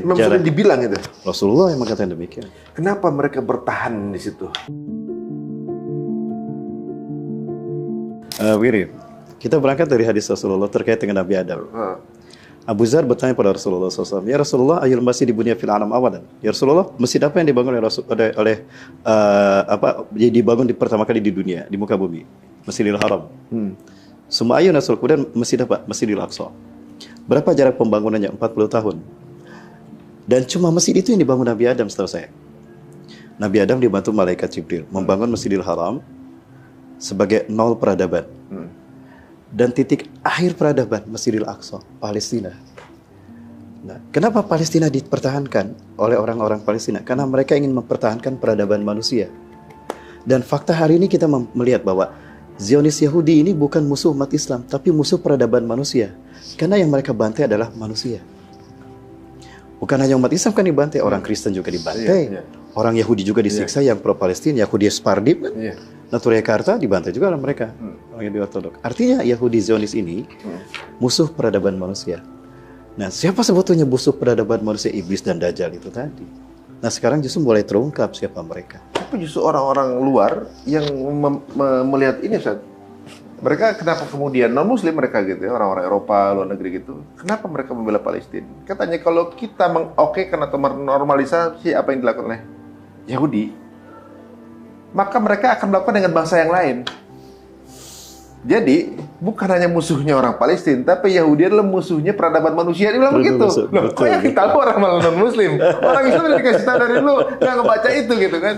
Memang sudah dibilang itu. Rasulullah yang mengatakan demikian. Kenapa mereka bertahan di situ? Wiri, kita berangkat dari hadis Rasulullah terkait dengan Nabi Adam. Abu Zar bertanya pada Rasulullah SAW, ya Rasulullah, ayul masjid dibunya fil alam awadan. Ya Rasulullah, masjid apa yang dibangun dibangun pertama kali di dunia, di muka bumi? Masjidil Haram. Semua ayun asal kemudian masjid apa? Masjidil Aqsa. Berapa jarak pembangunannya? 40 tahun. Dan cuma masjid itu yang dibangun Nabi Adam setahu saya. Nabi Adam dibantu malaikat Jibril membangun Masjidil Haram sebagai nol peradaban. Dan titik akhir peradaban Masjidil Aqsa, Palestina. Nah, kenapa Palestina dipertahankan oleh orang-orang Palestina? Karena mereka ingin mempertahankan peradaban manusia. Dan fakta hari ini kita melihat bahwa Zionis Yahudi ini bukan musuh umat Islam, tapi musuh peradaban manusia. Karena yang mereka bantai adalah manusia. Bukan hanya umat Islam kan dibantai, orang Kristen juga dibantai. Orang Yahudi juga disiksa, yang pro-Palestina, Yahudi Spardim kan. Naturyakarta dibantai juga oleh mereka, orang Yahudi Ortodok. Artinya Yahudi Zionis ini musuh peradaban manusia. Nah, siapa sebetulnya musuh peradaban manusia? Iblis dan Dajjal itu tadi. Nah, sekarang justru mulai terungkap siapa mereka. Tapi justru orang-orang luar yang melihat ini, Ustaz. Mereka kenapa kemudian non-muslim mereka gitu ya, orang-orang Eropa, luar negeri gitu. Kenapa mereka membela Palestina? Katanya kalau kita mengokekan atau menormalisasi apa yang dilakukan oleh Yahudi, maka mereka akan melakukan dengan bangsa yang lain. Jadi, bukan hanya musuhnya orang Palestina, tapi Yahudi adalah musuhnya peradaban manusia. Dia bilang begitu. Loh, kok yang kita tahu orang malah non-muslim? Orang Islam udah dikasih tahu dari dulu, nggak ngebaca itu gitu kan.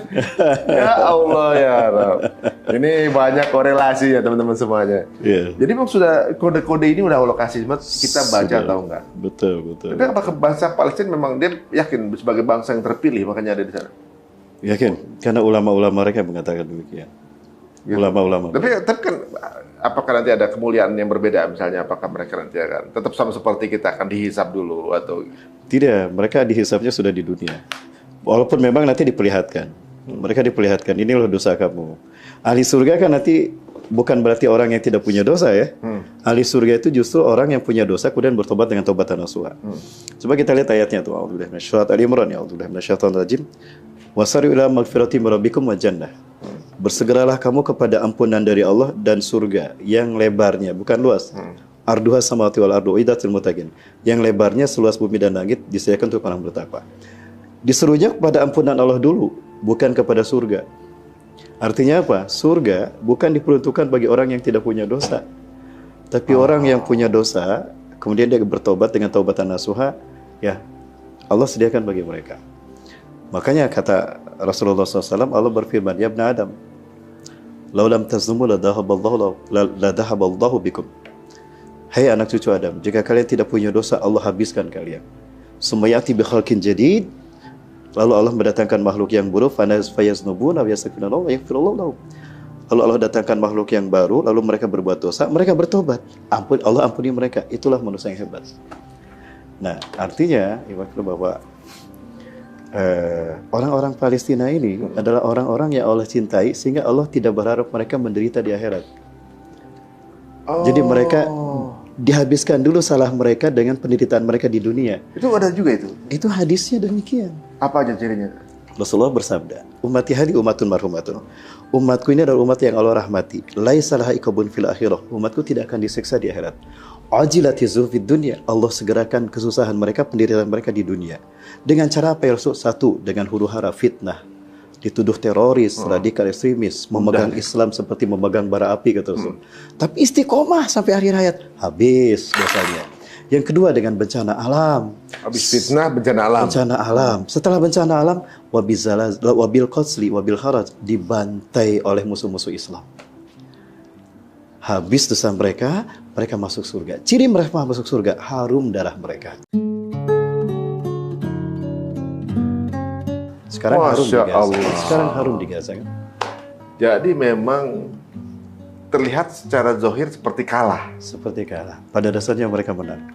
Ya Allah, ya Rabb. Ini banyak korelasi ya teman-teman semuanya. Jadi memang sudah kode-kode ini udah lokasi, kita baca atau enggak? Betul. Tapi apakah bangsa Palestina memang dia yakin sebagai bangsa yang terpilih, makanya ada di sana? Yakin, karena ulama-ulama mereka mengatakan demikian. Ulama-ulama. Tapi kan apakah nanti ada kemuliaan yang berbeda, misalnya apakah mereka nanti akan tetap sama seperti kita akan dihisab dulu atau tidak? Mereka dihisabnya sudah di dunia. Walaupun memang nanti diperlihatkan. Mereka diperlihatkan, ini loh dosa kamu. Ahli surga kan nanti bukan berarti orang yang tidak punya dosa ya. Ahli surga itu justru orang yang punya dosa kemudian bertobat dengan taubatan nasuha. Coba kita lihat ayatnya tuh. A'udzubillahi minasyaitonir rajim. A'udzubillahi minasyaitonir rajim. Wasari'u ila magfirati min rabbikum wa jannah. Bersegeralah kamu kepada ampunan dari Allah dan surga yang lebarnya, bukan luas. Arduha samawati wal ardu uiddatil muttaqin. Yang lebarnya seluas bumi dan langit disediakan untuk orang bertakwa. Disuruhnya kepada ampunan Allah dulu, bukan kepada surga. Artinya apa? Surga bukan diperuntukkan bagi orang yang tidak punya dosa. Tapi orang yang punya dosa, kemudian dia bertobat dengan taubatan nasuha, ya Allah sediakan bagi mereka. Makanya kata Rasulullah SAW, Allah berfirman, ya ibn Adam, laulam tazlumu ladahaballahu bikum. Hai anak cucu Adam, jika kalian tidak punya dosa, Allah habiskan kalian. Sumayati bi khalqin jadid, lalu Allah mendatangkan makhluk yang buruk, fayaznubuna wa yastaghfirullah wa yaghfirullahu lahum. Lalu Allah datangkan makhluk yang baru, lalu mereka berbuat dosa, mereka bertobat. Allah ampuni mereka. Itulah manusia yang hebat. Nah, artinya bahwa orang-orang Palestina ini adalah orang-orang yang Allah cintai, sehingga Allah tidak berharap mereka menderita di akhirat. Jadi mereka dihabiskan dulu salah mereka dengan penderitaan mereka di dunia. Itu ada juga itu? Itu hadisnya demikian. Apa aja cirinya? Rasulullah bersabda, ummati hadi ummatun marhumatun. Umatku ini adalah umat yang Allah rahmati. Laisa laha iqabun fil akhirah. Umatku tidak akan disiksa di akhirat. Ajilatizu fid dunya. Allah segerakan kesusahan mereka, penderitaan mereka di dunia. Dengan cara apa ya Rasul? Satu, dengan huru-hara fitnah. Dituduh teroris, radikal ekstremis, memegang Islam seperti memegang bara api kata Rasul. Tapi istiqomah sampai akhir hayat, habis dosanya. Yang kedua dengan bencana alam. Habis fitnah, bencana alam. Bencana alam. Setelah bencana alam, wabil qasli, wabil haraj, dibantai oleh musuh-musuh Islam. habis dosa mereka, mereka masuk surga. Ciri mereka masuk surga, harum darah mereka. Sekarang harum di Masya Gaza. Allah. Sekarang harum di Gaza kan? Jadi memang terlihat secara zahir seperti kalah. Seperti kalah. Pada dasarnya mereka menang.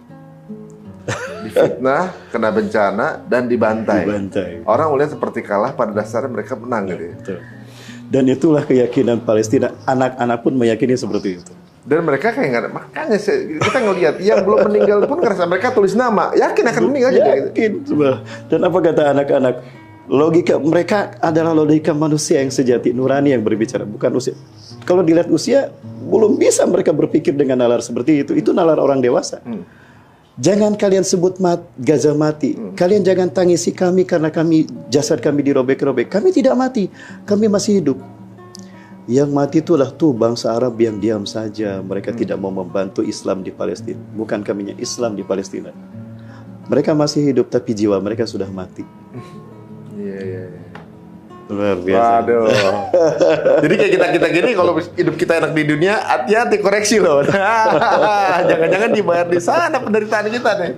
Difitnah, kena bencana, dan dibantai. Dibantai. Orang melihat seperti kalah, pada dasarnya mereka menang gitu ya. Betul. Dan itulah keyakinan Palestina. Anak-anak pun meyakini seperti itu. Dan mereka kayak nggak ada, makanya kita ngelihat yang belum meninggal pun ngerasa mereka tulis nama, yakin akan meninggal gitu. Yakin. Dan apa kata anak-anak? Logika mereka adalah logika manusia yang sejati, nurani yang berbicara, bukan usia. Kalau dilihat usia, belum bisa mereka berpikir dengan nalar seperti itu. Itu nalar orang dewasa. Jangan kalian sebut Gaza mati. Kalian jangan tangisi kami karena jasad kami dirobek-robek. Kami tidak mati, kami masih hidup. Yang mati itulah tuh bangsa Arab yang diam saja. Mereka tidak mau membantu Islam di Palestina. Bukan kaminya Islam di Palestina. Mereka masih hidup tapi jiwa mereka sudah mati. Iya. Luar biasa. Waduh. Jadi kayak kita gini, kalau hidup kita enak di dunia, hati-hati koreksi loh. Jangan-jangan dibayar di sana penderitaan kita nih.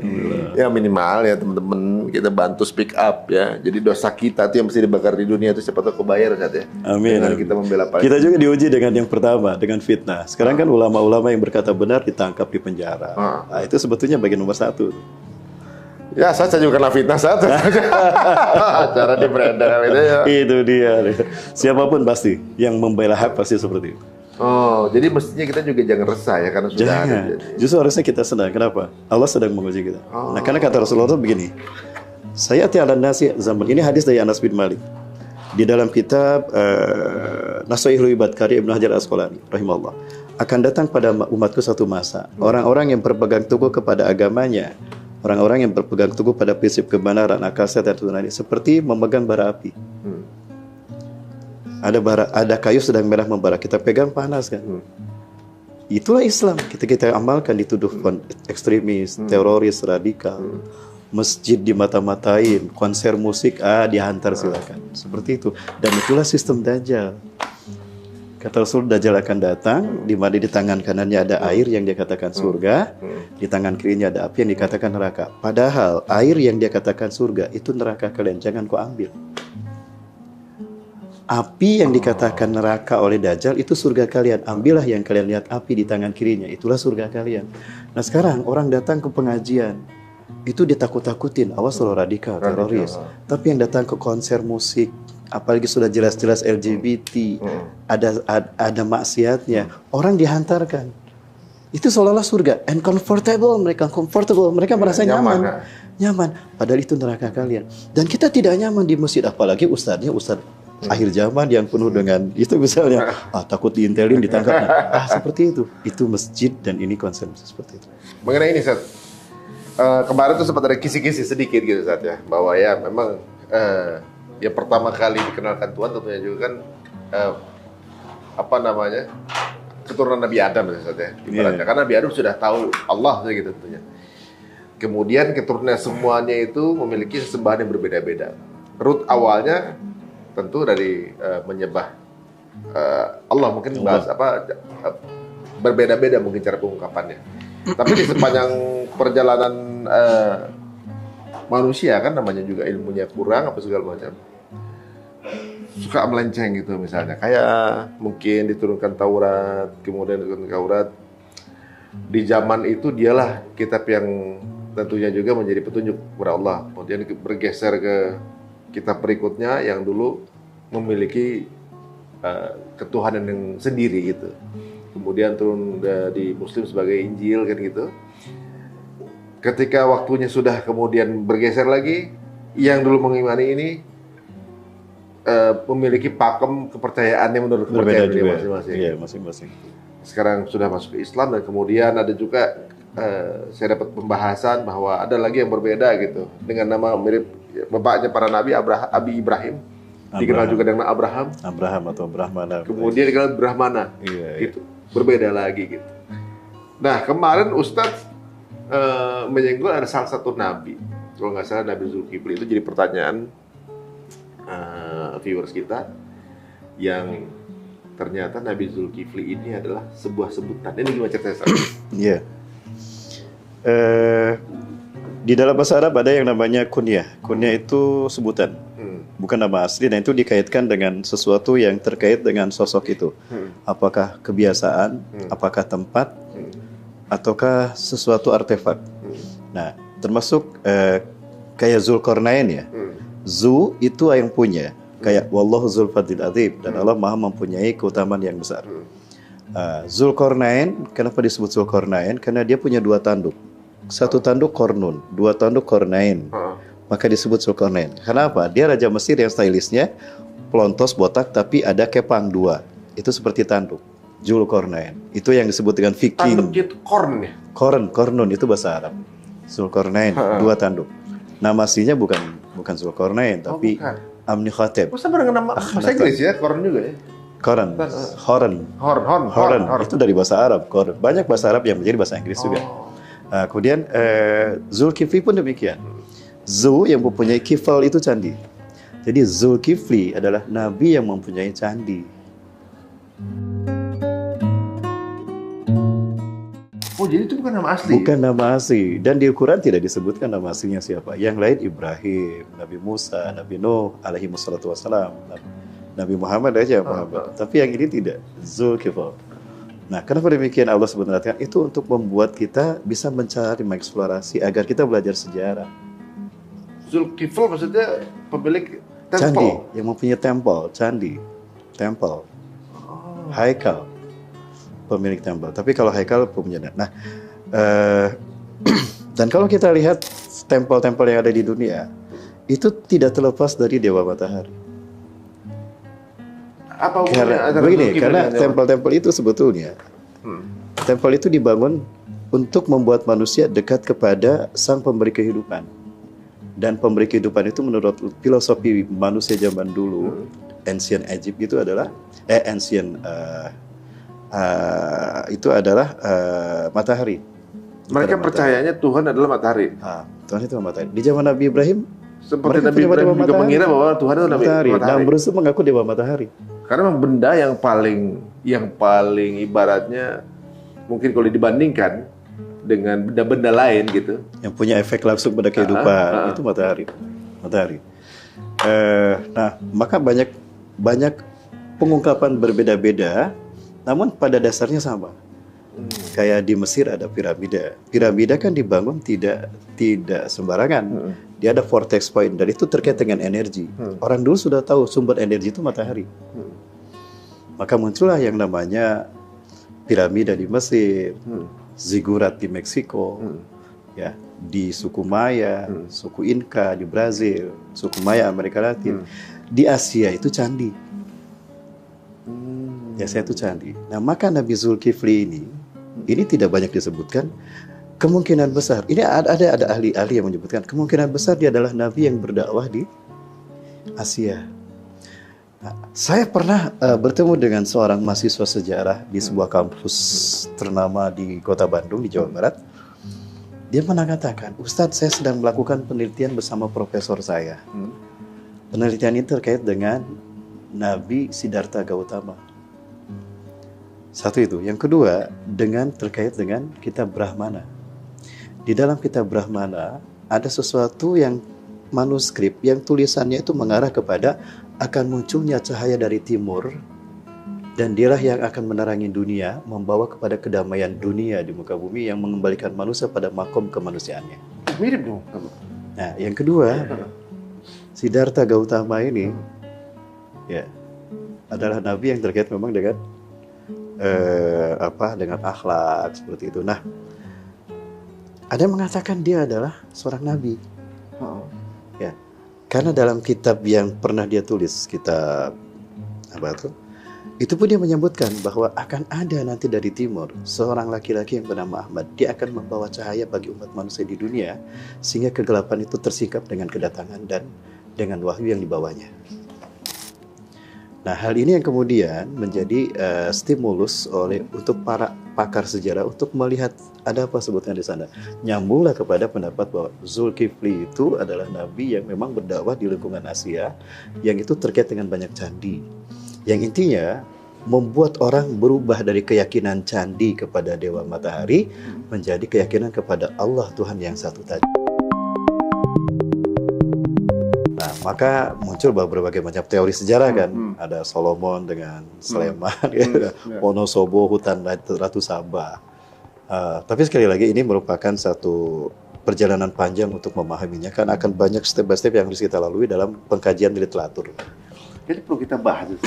Ya minimal ya teman-teman, kita bantu speak up ya. Jadi dosa kita tuh yang mesti dibakar di dunia itu siapa tahu kebayar kan ya. Amin. Dengan kita membela Palestina. Kita juga diuji dengan yang pertama, dengan fitnah. Sekarang kan ulama-ulama yang berkata benar ditangkap di penjara. Nah, itu sebetulnya bagian nomor 1. Ya, saya juga kena fitnah saat cara di beredar itu ya. Itu dia. Siapapun pasti yang membela hak pasti seperti itu. Oh, jadi mestinya kita juga jangan resah ya karena sudah ada. Jadi. Justru harusnya kita senang. Kenapa? Allah sedang menguji kita. Nah, karena kata Rasulullah begini. Saya ala nasi zaman ini hadis dari Anas bin Malik. Di dalam kitab Nasihatul Ibad karya Ibnu Hajar Asqalani rahimahullah. Akan datang pada umatku satu masa, orang-orang yang berpegang teguh kepada agamanya. Orang-orang yang berpegang teguh pada prinsip kebenaran, akal sehat dan tunani, seperti memegang bara api. Ada kayu sedang merah membara, kita pegang panas kan. Itulah Islam. Kita amalkan, dituduh ekstremis, teroris, radikal, masjid dimata-matain, konser musik dihantar silakan. Seperti itu. Dan itulah sistem Dajjal. Kata Rasul, Dajjal akan datang, di mana di tangan kanannya ada air yang dia katakan surga, di tangan kirinya ada api yang dikatakan neraka. Padahal air yang dia katakan surga itu neraka kalian, jangan kau ambil. Api yang dikatakan neraka oleh Dajjal itu surga kalian, ambillah yang kalian lihat api di tangan kirinya, itulah surga kalian. Nah sekarang orang datang ke pengajian, itu ditakut-takutin, awas lo radikal, teroris. Tapi yang datang ke konser musik, apalagi sudah jelas-jelas LGBT, ada maksiatnya, orang dihantarkan. Itu seolah-olah surga, and comfortable, mereka merasa nyaman. Padahal itu neraka kalian. Dan kita tidak nyaman di masjid, apalagi ustaz akhir zaman yang penuh dengan itu misalnya, takut diintelin, ditangkap. Seperti itu masjid dan ini konsep seperti itu. Mengenai ini, Seth, kemarin tuh sempat ada kisi-kisi sedikit gitu, Seth ya, bahwa ya memang ya pertama kali dikenalkan Tuhan tentunya juga kan keturunan Nabi Adam ya, ibaratnya. Karena Nabi Adam sudah tahu Allah gitu tentunya. Kemudian keturunan semuanya itu memiliki sesembahan yang berbeda-beda. Root awalnya tentu dari menyembah Allah, mungkin bahas berbeda-beda mungkin cara pengungkapannya. Tapi di sepanjang perjalanan manusia kan namanya juga ilmunya kurang apa segala macam, suka melenceng gitu misalnya, kayak mungkin diturunkan Taurat, kemudian diturunkan Taurat di zaman itu dialah kitab yang tentunya juga menjadi petunjuk kepada Allah. Kemudian bergeser ke kitab berikutnya yang dulu memiliki ketuhanan yang sendiri gitu. Kemudian turun di Muslim sebagai Injil kan gitu. Ketika waktunya sudah kemudian bergeser lagi, yang dulu mengimani ini memiliki pakem kepercayaannya menurut kepercayaan dia masing-masing. Iya, masing-masing. Sekarang sudah masuk ke Islam, dan kemudian ada juga saya dapat pembahasan bahwa ada lagi yang berbeda gitu, dengan nama mirip bapaknya para nabi, Abi Ibrahim, dikenal juga dengan Abraham atau Brahmana. Kemudian dikenal Brahmana, gitu. Berbeda lagi gitu. Nah kemarin Ustadz menyinggung ada salah satu nabi, kalau nggak salah Nabi Zulkifli, itu jadi pertanyaan viewers kita yang ternyata Nabi Zulkifli ini adalah sebuah sebutan. Ini gimana ceritanya, Ustaz? Iya. Di dalam bahasa Arab ada yang namanya kunyah. Kunyah itu sebutan, bukan nama asli, dan itu dikaitkan dengan sesuatu yang terkait dengan sosok itu. Apakah kebiasaan, apakah tempat, ataukah sesuatu artefak. Nah, termasuk kayak Zulkarnain ya. Zu itu yang punya, kayak Wallahu Dzul Fadlil Adzim, dan Allah Maha mempunyai keutamaan yang besar. Zulkarnain, kenapa disebut Zulkarnain? Karena dia punya dua tanduk. Satu tanduk kornun, dua tanduk kornain. Maka disebut Zulkarnain. Kenapa? Dia raja Mesir yang stylisnya pelontos botak tapi ada kepang dua. Itu seperti tanduk. Zulkarnain. Itu yang disebut dengan Viking. Tanduk itu korn ya? Kornun itu bahasa Arab. Zulkarnain, dua tanduk. Nama aslinya bukan Zulkarnain, tapi bukan. Amnikhatep. Masa dengan nama bahasa Inggris ya, korn juga ya? Horn. Itu dari bahasa Arab. Horn. Banyak bahasa Arab yang menjadi bahasa Inggris juga. Kemudian Zulkifli pun demikian. Zu yang mempunyai kifal itu candi. Jadi Zulkifli adalah nabi yang mempunyai candi. Oh, jadi itu bukan nama asli? Bukan nama asli. Dan di Al-Quran tidak disebutkan nama aslinya siapa. Yang lain Ibrahim, Nabi Musa, Nabi Nuh, alaihi wassalatu wassalam, Nabi Muhammad aja Muhammad. Tapi yang ini tidak. Zulkifli. Nah, kenapa demikian Allah sebenarnya? Itu untuk membuat kita bisa mencari, mengeksplorasi agar kita belajar sejarah. Zulkifli maksudnya pemilik temple? Candi, yang mempunyai temple, candi, temple, haikal, pemilik temple. Tapi kalau haikal punya. Nah, dan kalau kita lihat tempel-tempel yang ada di dunia, itu tidak terlepas dari Dewa Matahari. Apa hubungannya antara Begini, Zulkifli karena dengan Dewa? tempel-tempel itu sebetulnya, tempel itu dibangun untuk membuat manusia dekat kepada Sang Pemberi Kehidupan. Dan pemberi kehidupan itu menurut filosofi manusia zaman dulu, ancient Egypt itu adalah itu adalah matahari. Mereka percayanya Tuhan adalah matahari. Tuhan itu matahari. Di zaman Nabi Ibrahim, Seperti mereka Nabi punya Ibrahim dewa juga matahari. mengira bahwa Tuhan itu Nabi matahari. matahari. Namrud itu mengaku dewa matahari. Karena memang benda yang paling ibaratnya mungkin kalau dibandingkan dengan benda-benda lain gitu, Yang punya efek langsung pada kehidupan itu matahari. Nah, maka banyak pengungkapan berbeda-beda, namun pada dasarnya sama. Kayak di Mesir ada piramida. Piramida kan dibangun tidak sembarangan. Dia ada vortex point dan itu terkait dengan energi. Orang dulu sudah tahu sumber energi itu matahari. Maka muncullah yang namanya piramida di Mesir, zigurat di Meksiko, ya, di suku Maya, suku Inca di Brazil, suku Maya Amerika Latin. Di Asia itu candi. Di Asia itu candi. Nah, maka Nabi Zulkifli ini tidak banyak disebutkan. Kemungkinan besar, ini ada ahli-ahli yang menyebutkan kemungkinan besar dia adalah nabi yang berdakwah di Asia. Nah, saya pernah bertemu dengan seorang mahasiswa sejarah di sebuah kampus ternama di Kota Bandung di Jawa Barat. Dia mengatakan, Ustadz, saya sedang melakukan penelitian bersama profesor saya. Penelitian ini terkait dengan Nabi Siddhartha Gautama. Satu itu. Yang kedua, terkait dengan kitab Brahmana. Di dalam kitab Brahmana ada sesuatu yang manuskrip yang tulisannya itu mengarah kepada akan munculnya cahaya dari timur dan dialah yang akan menerangi dunia, membawa kepada kedamaian dunia di muka bumi yang mengembalikan manusia pada makom kemanusiaannya. Mirip dong. Nah, yang kedua, Siddhartha Gautama ini ya adalah nabi yang terkait memang dengan dengan akhlak seperti itu. Nah, ada yang mengatakan dia adalah seorang nabi. Ya. Karena dalam kitab yang pernah dia tulis, kitab itu pun dia menyebutkan bahwa akan ada nanti dari timur seorang laki-laki yang bernama Ahmad. Dia akan membawa cahaya bagi umat manusia di dunia sehingga kegelapan itu tersingkap dengan kedatangan dan dengan wahyu yang dibawanya. Nah, hal ini yang kemudian menjadi stimulus untuk para pakar sejarah untuk melihat ada apa sebutnya di sana. Nyambunglah kepada pendapat bahwa Zulkifli itu adalah nabi yang memang berdakwah di lingkungan Asia, yang itu terkait dengan banyak candi. Yang intinya membuat orang berubah dari keyakinan candi kepada Dewa Matahari menjadi keyakinan kepada Allah Tuhan yang satu tadi. Nah, maka muncul berbagai macam teori sejarah kan. Ada Solomon dengan Sleman, Wonosobo, hutan Ratu Sabah. Tapi sekali lagi ini merupakan satu perjalanan panjang untuk memahaminya, kan akan banyak step by step yang harus kita lalui dalam pengkajian literatur. Jadi perlu kita bahas itu.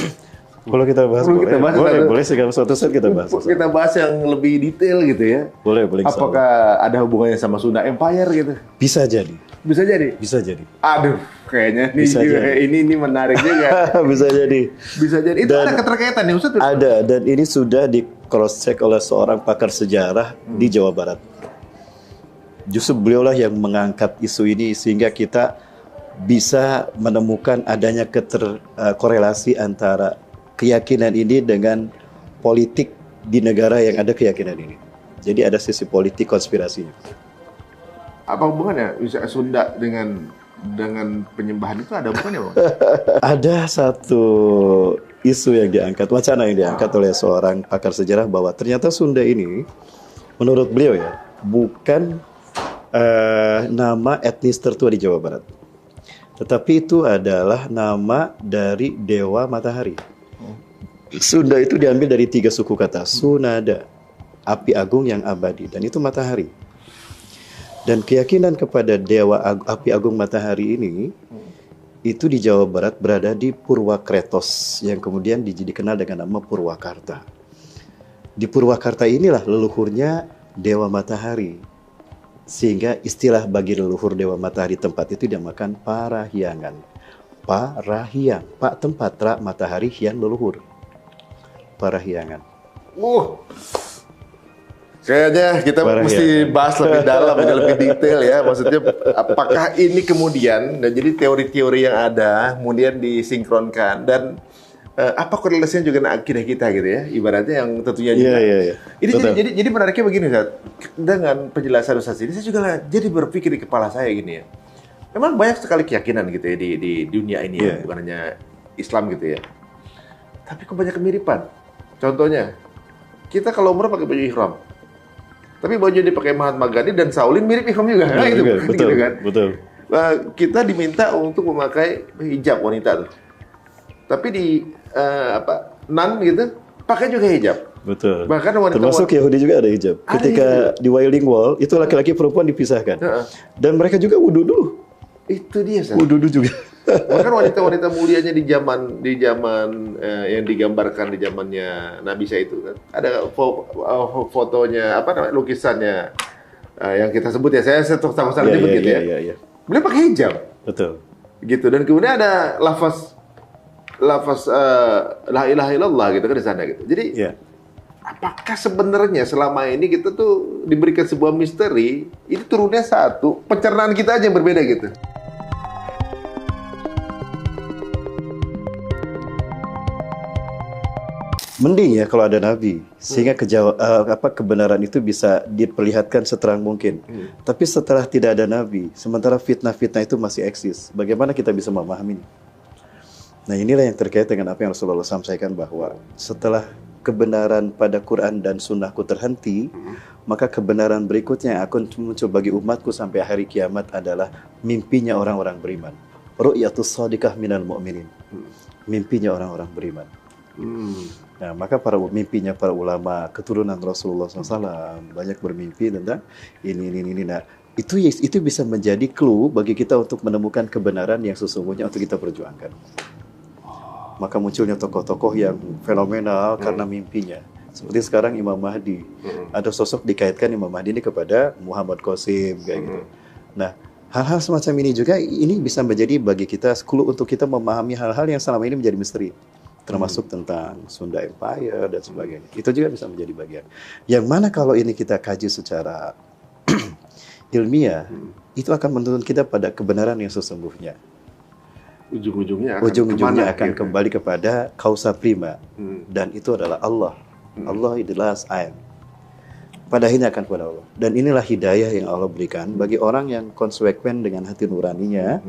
Kalau kita bahas, boleh segala suatu saat kita bahas. Kita bahas yang lebih detail gitu ya. Boleh. Apakah ada hubungannya sama Sunda Empire gitu? Bisa jadi. Bisa jadi. Bisa jadi. Aduh, kayaknya ini menarik juga. Bisa jadi. Bisa jadi. Itu ada keterkaitan ya Ustaz? Ada, dan ini sudah di cross check oleh seorang pakar sejarah di Jawa Barat. Justru beliaulah yang mengangkat isu ini sehingga kita bisa menemukan adanya korelasi antara keyakinan ini dengan politik di negara yang ada keyakinan ini. Jadi ada sisi politik konspirasinya. Apa hubungannya bisa Sunda dengan penyembahan itu, ada hubungannya, Bang? Ada satu isu yang diangkat, wacana yang diangkat oleh seorang pakar sejarah bahwa ternyata Sunda ini, menurut beliau ya, bukan nama etnis tertua di Jawa Barat. Tetapi itu adalah nama dari Dewa Matahari. Sunda itu diambil dari 3 suku kata. Sunada, api agung yang abadi, dan itu matahari. Dan keyakinan kepada Dewa api agung matahari ini itu di Jawa Barat berada di Purwakretos yang kemudian dikenal dengan nama Purwakarta. Di Purwakarta inilah leluhurnya Dewa Matahari. Sehingga istilah bagi leluhur Dewa Matahari tempat itu dinamakan Parahyangan. Parahyang, Pak tempat, Ra matahari, Hyang leluhur. Parahyangan. Kayaknya kita mesti bahas lebih dalam, lebih detail ya. Maksudnya apakah ini kemudian, dan jadi teori-teori yang ada kemudian disinkronkan, dan apa korelasinya juga dengan akidah kita gitu ya, ibaratnya yang tentunya juga. Ini jadi menariknya begini Ustaz. Dengan penjelasan Ustaz ini saya juga jadi berpikir di kepala saya gini ya. Memang banyak sekali keyakinan gitu ya di dunia ini ya, bukan hanya Islam gitu ya. Tapi kok banyak kemiripan. Contohnya, kita kalau umrah pakai baju ihram. Tapi baju yang dipakai Mahatma Gandhi dan Shaolin mirip ihram juga. Nah, itu betul, gitu kan. Betul. Kita diminta untuk memakai hijab wanita tuh. Tapi di Nan gitu, pakai juga hijab. Betul. Bahkan wanita termasuk Yahudi juga ada hijab. Ketika di Wailing Wall itu laki-laki perempuan dipisahkan. Dan mereka juga wudu dulu. Itu dia, wudu dulu juga. Bahkan wanita-wanita mulianya di zaman yang digambarkan di zamannya Nabi Isa itu kan ada fotonya, lukisannya yang kita sebut ya, saya sama nyebut gitu ya. Beliau pakai hijab. Betul. Gitu, dan kemudian ada lafaz la ilaha illallah gitu kan di sana gitu. Jadi apakah sebenarnya selama ini kita tuh diberikan sebuah misteri, ini turunnya satu, pencernaan kita aja yang berbeda gitu. Mending ya kalau ada nabi, sehingga kebenaran itu bisa diperlihatkan seterang mungkin. Tapi setelah tidak ada nabi, sementara fitnah-fitnah itu masih eksis, bagaimana kita bisa memahaminya? Nah, inilah yang terkait dengan apa yang Rasulullah sampaikan, bahwa setelah kebenaran pada Quran dan Sunnahku terhenti, maka kebenaran berikutnya yang akan muncul bagi umatku sampai hari kiamat adalah mimpinya orang-orang beriman. Ru'yatus shadiqah minal mu'minin. Mimpinya orang-orang beriman. Nah, maka mimpinya para ulama keturunan Rasulullah SAW banyak bermimpi tentang ini. Nah, itu bisa menjadi clue bagi kita untuk menemukan kebenaran yang sesungguhnya untuk kita perjuangkan. Maka munculnya tokoh-tokoh yang fenomenal karena mimpinya. Seperti sekarang Imam Mahdi. Ada sosok dikaitkan Imam Mahdi ini kepada Muhammad Qasim kayak gitu. Nah, hal-hal semacam ini juga ini bisa menjadi bagi kita clue untuk kita memahami hal-hal yang selama ini menjadi misteri. Termasuk tentang Sunda Empire dan sebagainya. Itu juga bisa menjadi bagian. Yang mana kalau ini kita kaji secara ilmiah, itu akan menuntun kita pada kebenaran yang sesungguhnya. Ujung-ujungnya akan kembali kepada kausa prima. Dan itu adalah Allah. Allah adalah I am. Pada akhirnya akan kepada Allah. Dan inilah hidayah yang Allah berikan bagi orang yang konsekuen dengan hati nuraninya,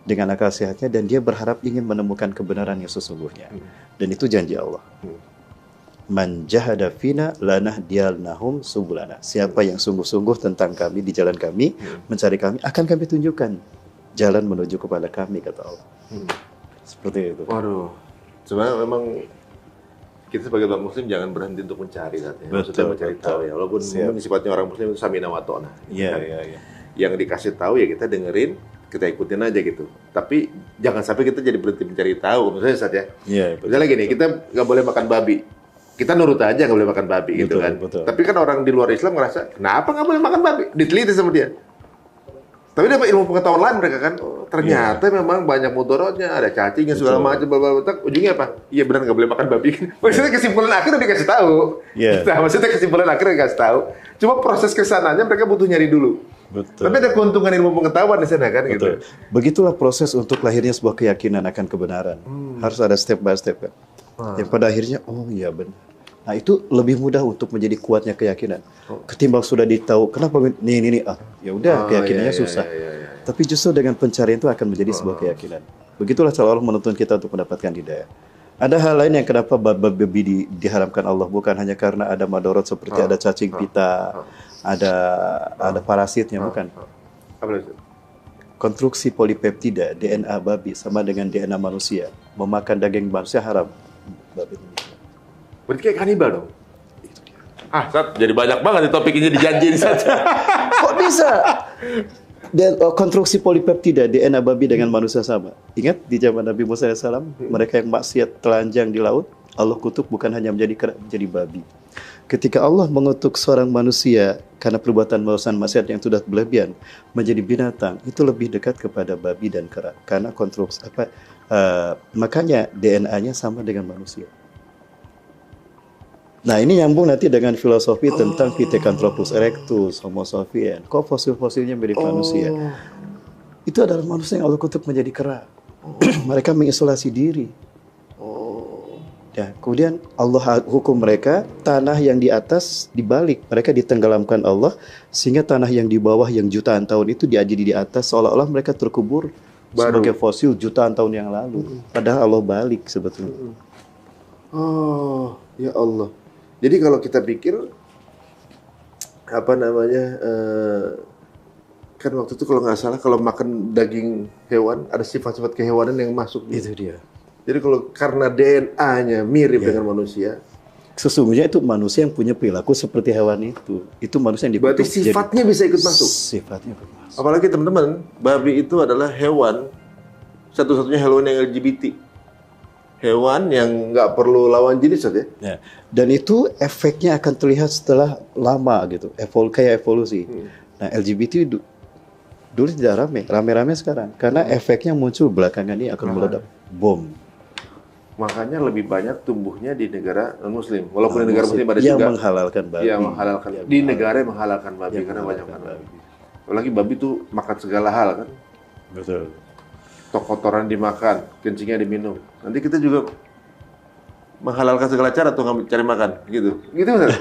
dengan akal sehatnya, dan dia berharap ingin menemukan kebenaran yang sesungguhnya. Dan itu janji Allah. Man jahada fina lanahdiyannahum subulana. Siapa yang sungguh-sungguh tentang kami di jalan kami, mencari kami, akan kami tunjukkan jalan menuju kepada kami, kata Allah. Seperti itu. Waduh, sebenarnya memang kita sebagai umat muslim jangan berhenti untuk mencari, maksudnya mencari tahu ya. Walaupun mungkin sifatnya orang muslim itu samina wa ta'na. Iya. Yang dikasih tahu ya kita dengerin, kita ikutin aja gitu. Tapi jangan sampai kita jadi berhenti mencari tahu. Misalnya Ustaz ya. Iya, misalnya gini, kita nggak boleh makan babi. Kita nurut aja nggak boleh makan babi gitu kan. Betul. Tapi kan orang di luar Islam ngerasa, kenapa nggak boleh makan babi? Diteliti sama dia. Tapi dapat ilmu pengetahuan lain mereka kan, ternyata memang banyak mudaratnya, ada cacingnya segala macam, ujungnya apa? Iya benar nggak boleh makan babi. Maksudnya kesimpulan akhir udah dikasih tahu. Nah, maksudnya kesimpulan akhir dikasih tahu. Cuma proses kesananya mereka butuh nyari dulu. Betul. Tapi ada keuntungan ilmu pengetahuan di sana kan gitu. Begitulah proses untuk lahirnya sebuah keyakinan akan kebenaran. Harus ada step by step kan. Yang pada akhirnya, oh iya benar. Nah itu lebih mudah untuk menjadi kuatnya keyakinan. Ketimbang sudah ditahu, kenapa ini, ya udah keyakinannya susah. Tapi justru dengan pencarian itu akan menjadi sebuah keyakinan. Begitulah cara Allah menuntun kita untuk mendapatkan hidayah. Ada hal lain yang kenapa babi diharamkan Allah, bukan hanya karena ada madorot seperti ada cacing pita, ada parasitnya, bukan. Apa itu? Konstruksi polipeptida DNA babi sama dengan DNA manusia. Memakan daging manusia haram. Babi. Berarti kayak kanibal dong? Sat, jadi banyak banget di topik ini dijanjiin saja. Kok bisa? Dan konstruksi polipeptida DNA babi dengan manusia sama. Ingat di zaman Nabi Musa AS, mereka yang maksiat telanjang di laut, Allah kutuk bukan hanya menjadi babi. Ketika Allah mengutuk seorang manusia karena perbuatan maksiat yang sudah berlebihan menjadi binatang, itu lebih dekat kepada babi dan kera. Karena konstruksi makanya DNA-nya sama dengan manusia. Nah ini nyambung nanti dengan filosofi tentang Pithecanthropus erectus, Homo sapiens. Kok fosil-fosilnya mirip manusia? Itu adalah manusia yang Allah kutuk menjadi kera. Mereka mengisolasi diri. Ya, kemudian Allah hukum mereka, tanah yang di atas dibalik. Mereka ditenggelamkan Allah, sehingga tanah yang di bawah yang jutaan tahun itu diajari di atas, seolah-olah mereka terkubur sebagai fosil jutaan tahun yang lalu. Padahal Allah balik sebetulnya. Oh, ya Allah. Jadi kalau kita pikir kan waktu itu kalau nggak salah kalau makan daging hewan ada sifat-sifat kehewanan yang masuk. Itu dia. Jadi kalau karena DNA-nya mirip dengan manusia, sesungguhnya itu manusia yang punya perilaku seperti hewan itu. Itu manusia yang berarti dikutuk. sifatnya bisa ikut masuk. Sifatnya ikut masuk. Apalagi teman-teman, babi itu adalah hewan satu-satunya hewan yang LGBT. Hewan yang nggak perlu lawan jenis saja. Ya. Dan itu efeknya akan terlihat setelah lama gitu, kayak evolusi. Nah LGBT dulu tidak rame sekarang, karena efeknya muncul belakangan ini akan meledak, bom. Makanya lebih banyak tumbuhnya di negara non-Muslim, walaupun di negara Muslim ada yang juga menghalalkan babi. Yang menghalalkan di negara yang menghalalkan babi karena banyak babi. Apalagi babi tuh makan segala hal kan. Betul. Kotoran dimakan, kencingnya diminum. Nanti kita juga menghalalkan segala cara tuh cari makan, gitu. Gitu Ustaz.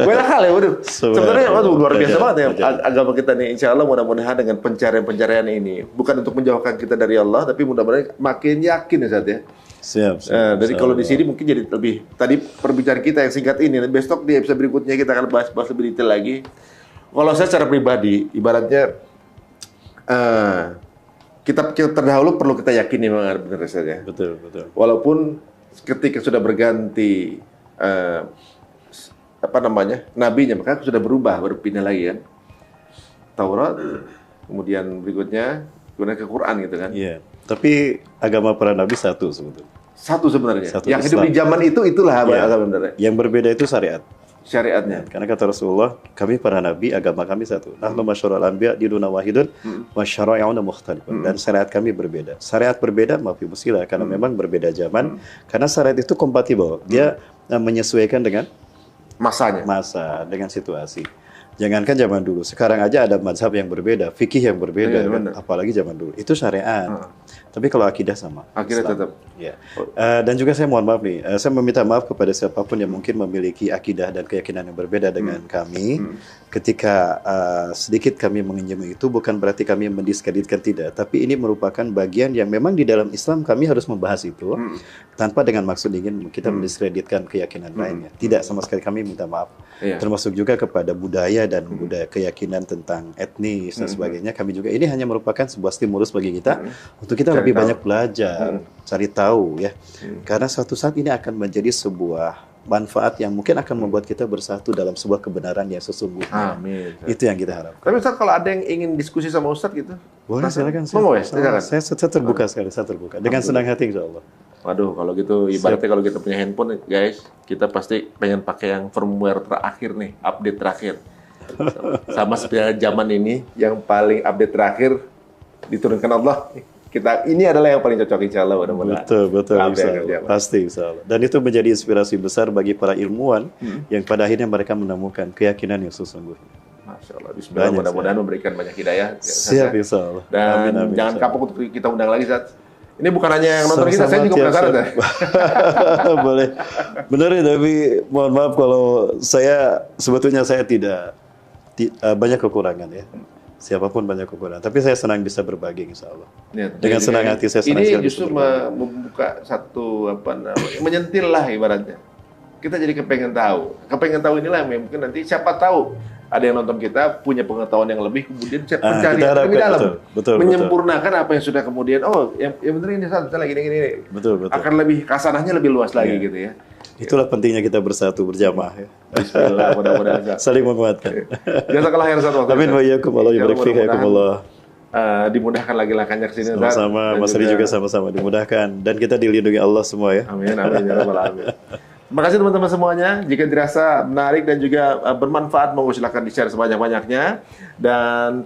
Banyak hal ya, waduh. Sebenarnya luar biasa banget ya agama kita nih. Insya Allah mudah-mudahan dengan pencarian ini, bukan untuk menjauhkan kita dari Allah, tapi mudah-mudahan makin yakin ya Ustaz ya. Siap. Jadi kalau di sini mungkin jadi lebih, tadi perbicaraan kita yang singkat ini, besok di episode berikutnya kita akan bahas lebih detail lagi. Kalau saya secara pribadi, ibaratnya kita terdahulu perlu kita yakini memang benar saja. Betul. Walaupun ketika sudah berganti nabinya, maka sudah berpindah lagi kan. Taurat, kemudian berikutnya ke Quran gitu kan. Iya. Tapi agama para nabi satu sebetulnya. Satu sebenarnya. Yang Islam. hidup di zaman itulah agama sebenarnya. Yang berbeda itu syariatnya. Karena kata Rasulullah, kami para nabi, agama kami satu. Nahnu masyarul anbiya dinuna wahidun wa syara'i'una mukhtalifun. Dan syariat kami berbeda. Syariat berbeda mafi musila karena memang berbeda zaman. Karena syariat itu kompatibel. Dia menyesuaikan dengan masa, dengan situasi. Jangankan zaman dulu, sekarang aja ada mazhab yang berbeda, fikih yang berbeda, kan? Apalagi zaman dulu. Itu syariat. Tapi kalau akidah sama. Akidah Islam. tetap. Ya. Dan juga saya mohon maaf nih, saya meminta maaf kepada siapapun yang mungkin memiliki akidah dan keyakinan yang berbeda dengan kami. Ketika sedikit kami menginjami itu, bukan berarti kami mendiskreditkan, tidak. Tapi ini merupakan bagian yang memang di dalam Islam kami harus membahas itu, tanpa dengan maksud ingin kita mendiskreditkan keyakinan lainnya. Tidak, sama sekali kami minta maaf. Iya. Termasuk juga kepada budaya dan budaya keyakinan tentang etnis dan sebagainya. Kami juga ini hanya merupakan sebuah stimulus bagi kita untuk kita lebih banyak belajar, cari tahu ya. Karena suatu saat ini akan menjadi sebuah manfaat yang mungkin akan membuat kita bersatu dalam sebuah kebenaran yang sesungguhnya. Amin. Itu yang kita harapkan. Tapi Ustaz, kalau ada yang ingin diskusi sama Ustaz gitu, Boleh, silakan. Mau ya? Silakan. Saya terbuka sekali, saya terbuka. Dengan senang hati, insya Allah. Waduh, kalau gitu ibaratnya kalau kita punya handphone, guys, kita pasti pengen pakai yang firmware terakhir nih, update terakhir. Sama seperti zaman ini, yang paling update terakhir diturunkan Allah. Ini adalah yang paling cocok, insya Allah. Betul, insya Allah. Pasti, insya Allah. Dan itu menjadi inspirasi besar bagi para ilmuwan yang pada akhirnya mereka menemukan keyakinan yang sesungguhnya. Masya Allah. Bismillah, mudah-mudahan memberikan banyak hidayah. Siap, insya Allah. Dan amin, jangan kapok untuk kita undang lagi, Zat. Ini bukan hanya yang nonton kita, saya Sama-sama, juga penasaran. siap. Boleh. Benar ya, tapi mohon maaf kalau sebetulnya saya tidak banyak kekurangan ya. Siapapun banyak kekurangan. Tapi saya senang bisa berbagi, insya Allah. Ya, Dengan senang hati saya senang ini sekali justru bisa berbagi. membuka satu menyentil lah ibaratnya. Kita jadi kepengen tahu inilah yang mungkin nanti siapa tahu ada yang nonton kita punya pengetahuan yang lebih, kemudian mencari lebih dalam, betul, menyempurnakan apa yang sudah kemudian yang benar ini salah gini. Betul. Akan lebih kasanahnya lebih luas lagi gitu ya. Itulah pentingnya kita bersatu berjamaah ya. Bismillah, mudah-mudahan. Saling menguatkan. Jazakallah khairan Ustaz. Amin wa iyyakum, Allah yubarik fiik, hayakumullah. Dimudahkan lagi langkahnya ke sini, Ustaz. Sama-sama, Mas Ali juga sama-sama dimudahkan dan kita dilindungi Allah semua ya. Amin ya rabbal alamin. Terima kasih teman-teman semuanya. Jika dirasa menarik dan juga bermanfaat, monggo silakan di-share sebanyak-banyaknya dan